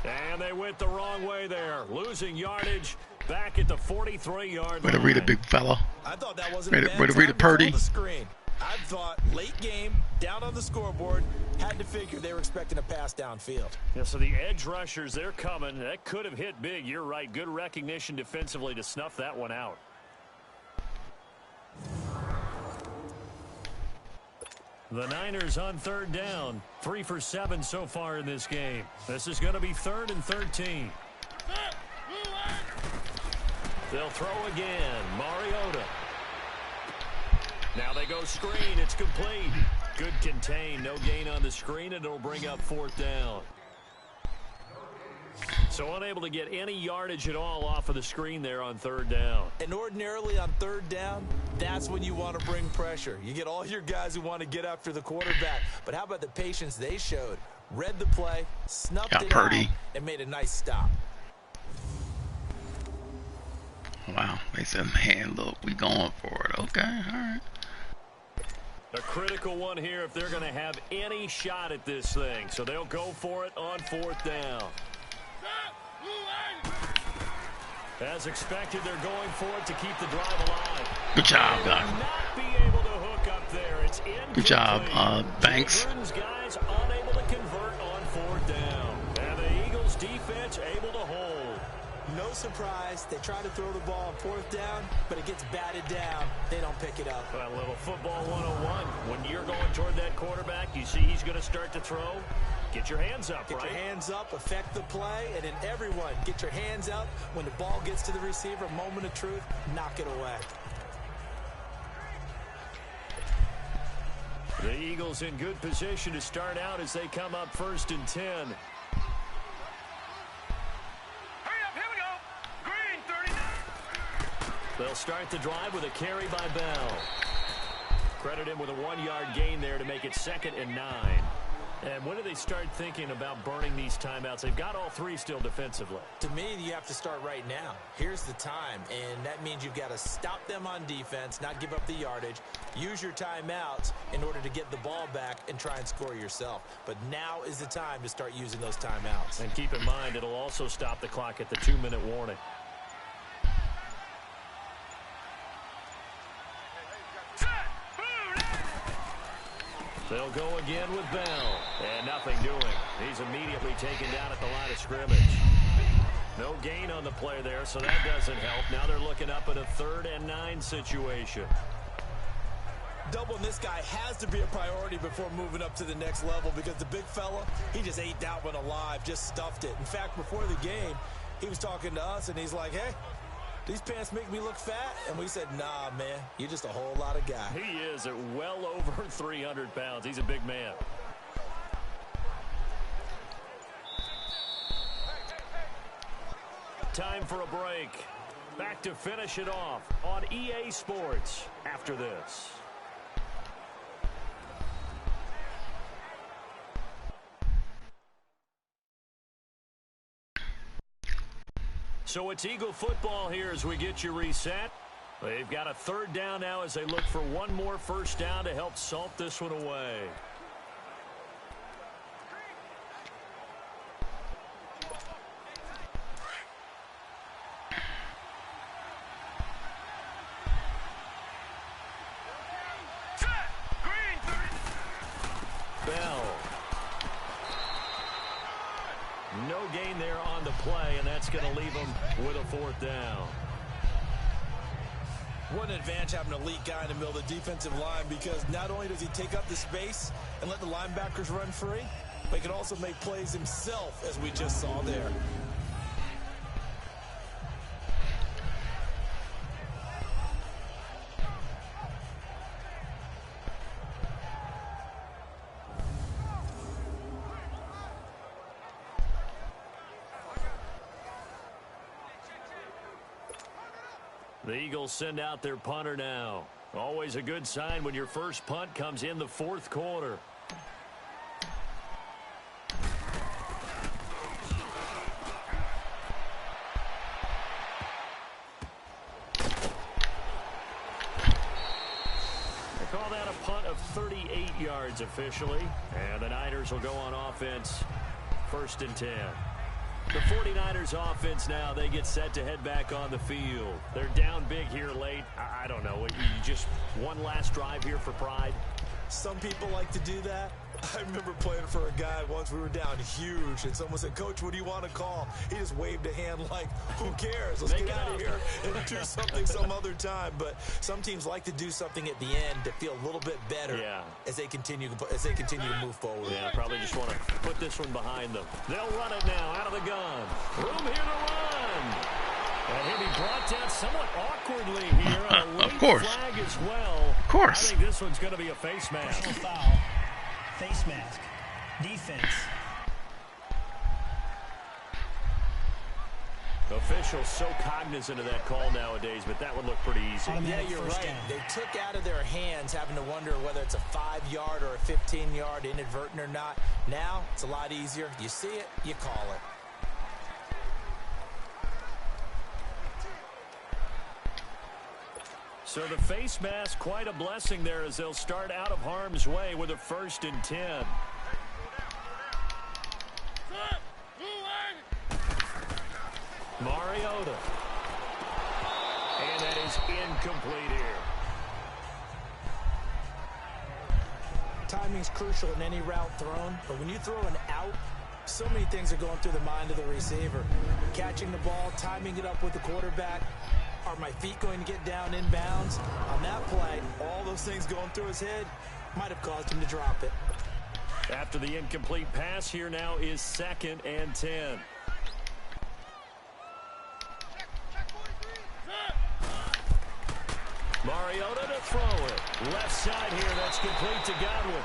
And they went the wrong way there. Losing yardage back at the 43-yard line. Way to read it, big fella. I thought that wasn't a bad way to read it, Purdy. the screen. I thought late game, down on the scoreboard, had to figure they were expecting a pass downfield. Yeah, so the edge rushers, they're coming. That could have hit big. You're right. Good recognition defensively to snuff that one out. The Niners on 3rd down. 3 for 7 so far in this game. This is going to be 3rd and 13. They'll throw again. Mariota. Now they go screen. It's complete. Good contain. No gain on the screen, and it'll bring up 4th down. So unable to get any yardage at all off of the screen there on 3rd down. And ordinarily on 3rd down, that's when you want to bring pressure. You get all your guys who want to get after the quarterback. But how about the patience they showed? Read the play, snuffed it Purdy out, and made a nice stop. Wow. They said, man, look, we going for it. Okay, all right. A critical one here if they're going to have any shot at this thing. So they'll go for it on 4th down. As expected, they're going for it to keep the drive alive. Good job, guys. Not be able to hook up there. It's Good job, Banks. Jordan's guys unable to convert on 4th down. And the Eagles defense able to hold. No surprise. They try to throw the ball on 4th down, but it gets batted down. They don't pick it up. A little football 101. When you're going toward that quarterback, you see he's going to start to throw. Get your hands up, Get your hands up, affect the play, and then everyone get your hands up. When the ball gets to the receiver, moment of truth, knock it away. The Eagles in good position to start out as they come up 1st and 10. They'll start the drive with a carry by Bell. Credit him with a 1-yard gain there to make it 2nd and 9. And when do they start thinking about burning these timeouts? They've got all 3 still defensively. To me, you have to start right now. Here's the time, and that means you've got to stop them on defense, not give up the yardage, use your timeouts in order to get the ball back and try and score yourself. But now is the time to start using those timeouts. And keep in mind, it'll also stop the clock at the 2-minute warning. They'll go again with Bell. And nothing doing. He's immediately taken down at the line of scrimmage. No gain on the play there, so that doesn't help. Now they're looking up at a 3rd and 9 situation. Doubling this guy has to be a priority before moving up to the next level because the big fella, he just ate that one alive, just stuffed it. In fact, before the game, he was talking to us, and he's like, hey, these pants make me look fat? And we said, nah, man, you're just a whole lot of guy. He is at well over 300 pounds. He's a big man. Time for a break. Back to finish it off on EA Sports after this. So it's Eagle football here as we get you reset. They've got a 3rd down now as they look for one more 1st down to help salt this one away. Bell. No gain there on the play, and that's going to leave them with a 4th down. What an advantage having an elite guy in the middle of the defensive line because not only does he take up the space and let the linebackers run free, but he can also make plays himself, as we just saw there. The Eagles send out their punter now. Always a good sign when your first punt comes in the 4th quarter. They call that a punt of 38 yards officially. And the Niners will go on offense 1st and 10. The 49ers offense now, they get set to head back on the field. They're down big here late. I don't know. You just one last drive here for pride? Some people like to do that. I remember playing for a guy once. We were down huge, and someone said, Coach, what do you want to call? He just waved a hand like, who cares? Let's get out of here and do something some other time. But some teams like to do something at the end to feel a little bit better as they continue to move forward. Yeah, probably just want to put this one behind them. They'll run it now out of the gun. Room here to run. And he'll be brought down somewhat awkwardly here. A late flag as well. Of course. I think this one's going to be a face mask. Personal foul. Face mask. Defense. Officials so cognizant of that call nowadays, but that would look pretty easy. Yeah, you're right. They took out of their hands having to wonder whether it's a 5-yard or a 15-yard inadvertent or not. Now, it's a lot easier. You see it, you call it. So the face mask, quite a blessing there as they'll start out of harm's way with a 1st and 10. Mariota. And that is incomplete here. Timing's crucial in any route thrown, but when you throw an out, so many things are going through the mind of the receiver. Catching the ball, timing it up with the quarterback. Are my feet going to get down in bounds? On that play, all those things going through his head might have caused him to drop it. After the incomplete pass, here now is 2nd and 10. Mariota to throw it. Left side here, that's complete to Godwin.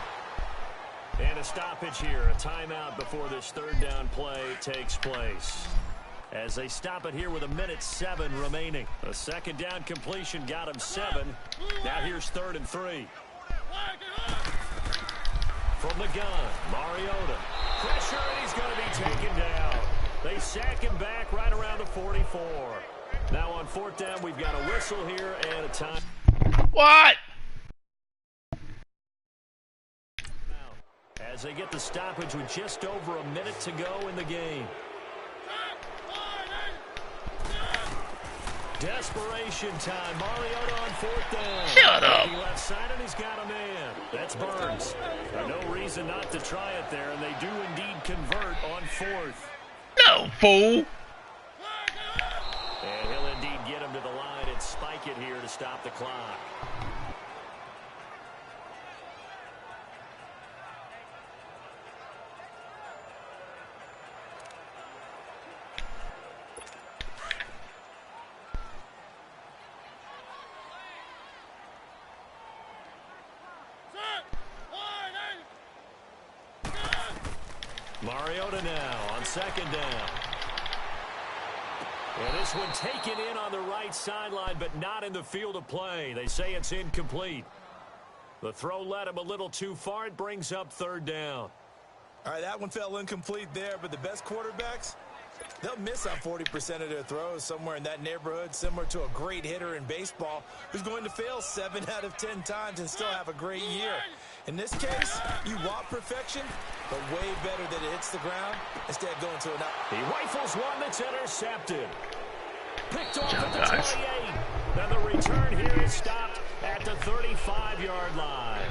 And a stoppage here, a timeout before this 3rd down play takes place. As they stop it here with 1:07 remaining. A 2nd down completion got him 7. Now here's 3rd and 3. From the gun, Mariota. Pressure, and he's going to be taken down. They sack him back right around the 44. Now on 4th down, we've got a whistle here and a time. What? As they get the stoppage with just over a minute to go in the game. Desperation time. Mariota on 4th down. Shut up. Looking left side, and he's got a man. That's Burns. No reason not to try it there, and they do indeed convert on 4th. No, fool. And he'll indeed get him to the line and spike it here to stop the clock. Mariota now on 2nd down. And this one taken in on the right sideline, but not in the field of play. They say it's incomplete. The throw led him a little too far. It brings up 3rd down. All right, that one fell incomplete there, but the best quarterbacks, they'll miss on 40% of their throws, somewhere in that neighborhood, similar to a great hitter in baseball who's going to fail 7 out of 10 times and still have a great year. In this case, you want perfection, but way better that it hits the ground instead of going to an out. He rifles one that's intercepted. Picked off Good at job, the guys. 28. Then the return here is stopped at the 35-yard line.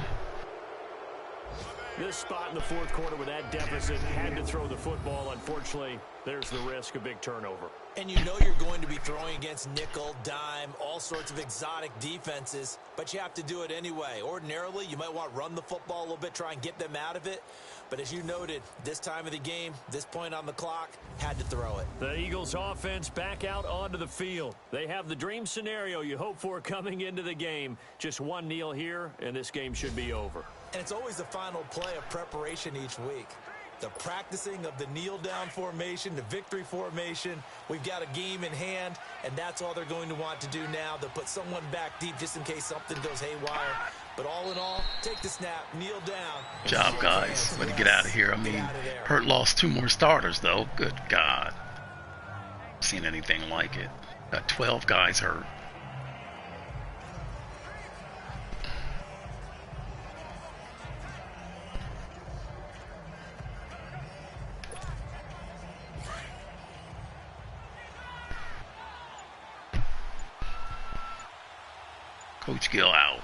This spot in the 4th quarter with that deficit had to throw the football. Unfortunately, there's the risk of big turnover. And you know you're going to be throwing against nickel, dime, all sorts of exotic defenses, but you have to do it anyway. Ordinarily, you might want to run the football a little bit, try and get them out of it. But as you noted, this time of the game, this point on the clock, had to throw it. The Eagles offense back out onto the field. They have the dream scenario you hope for coming into the game. Just one kneel here, and this game should be over. And it's always the final play of preparation each week. The practicing of the kneel-down formation, the victory formation. We've got a game in hand, and that's all they're going to want to do now. They'll put someone back deep just in case something goes haywire. But all in all, take the snap, kneel down. Good job, guys. Way to get out of here. I mean, Hurt lost 2 more starters, though. Good God. Seen anything like it. Got 12 guys hurt. Coach Gill out.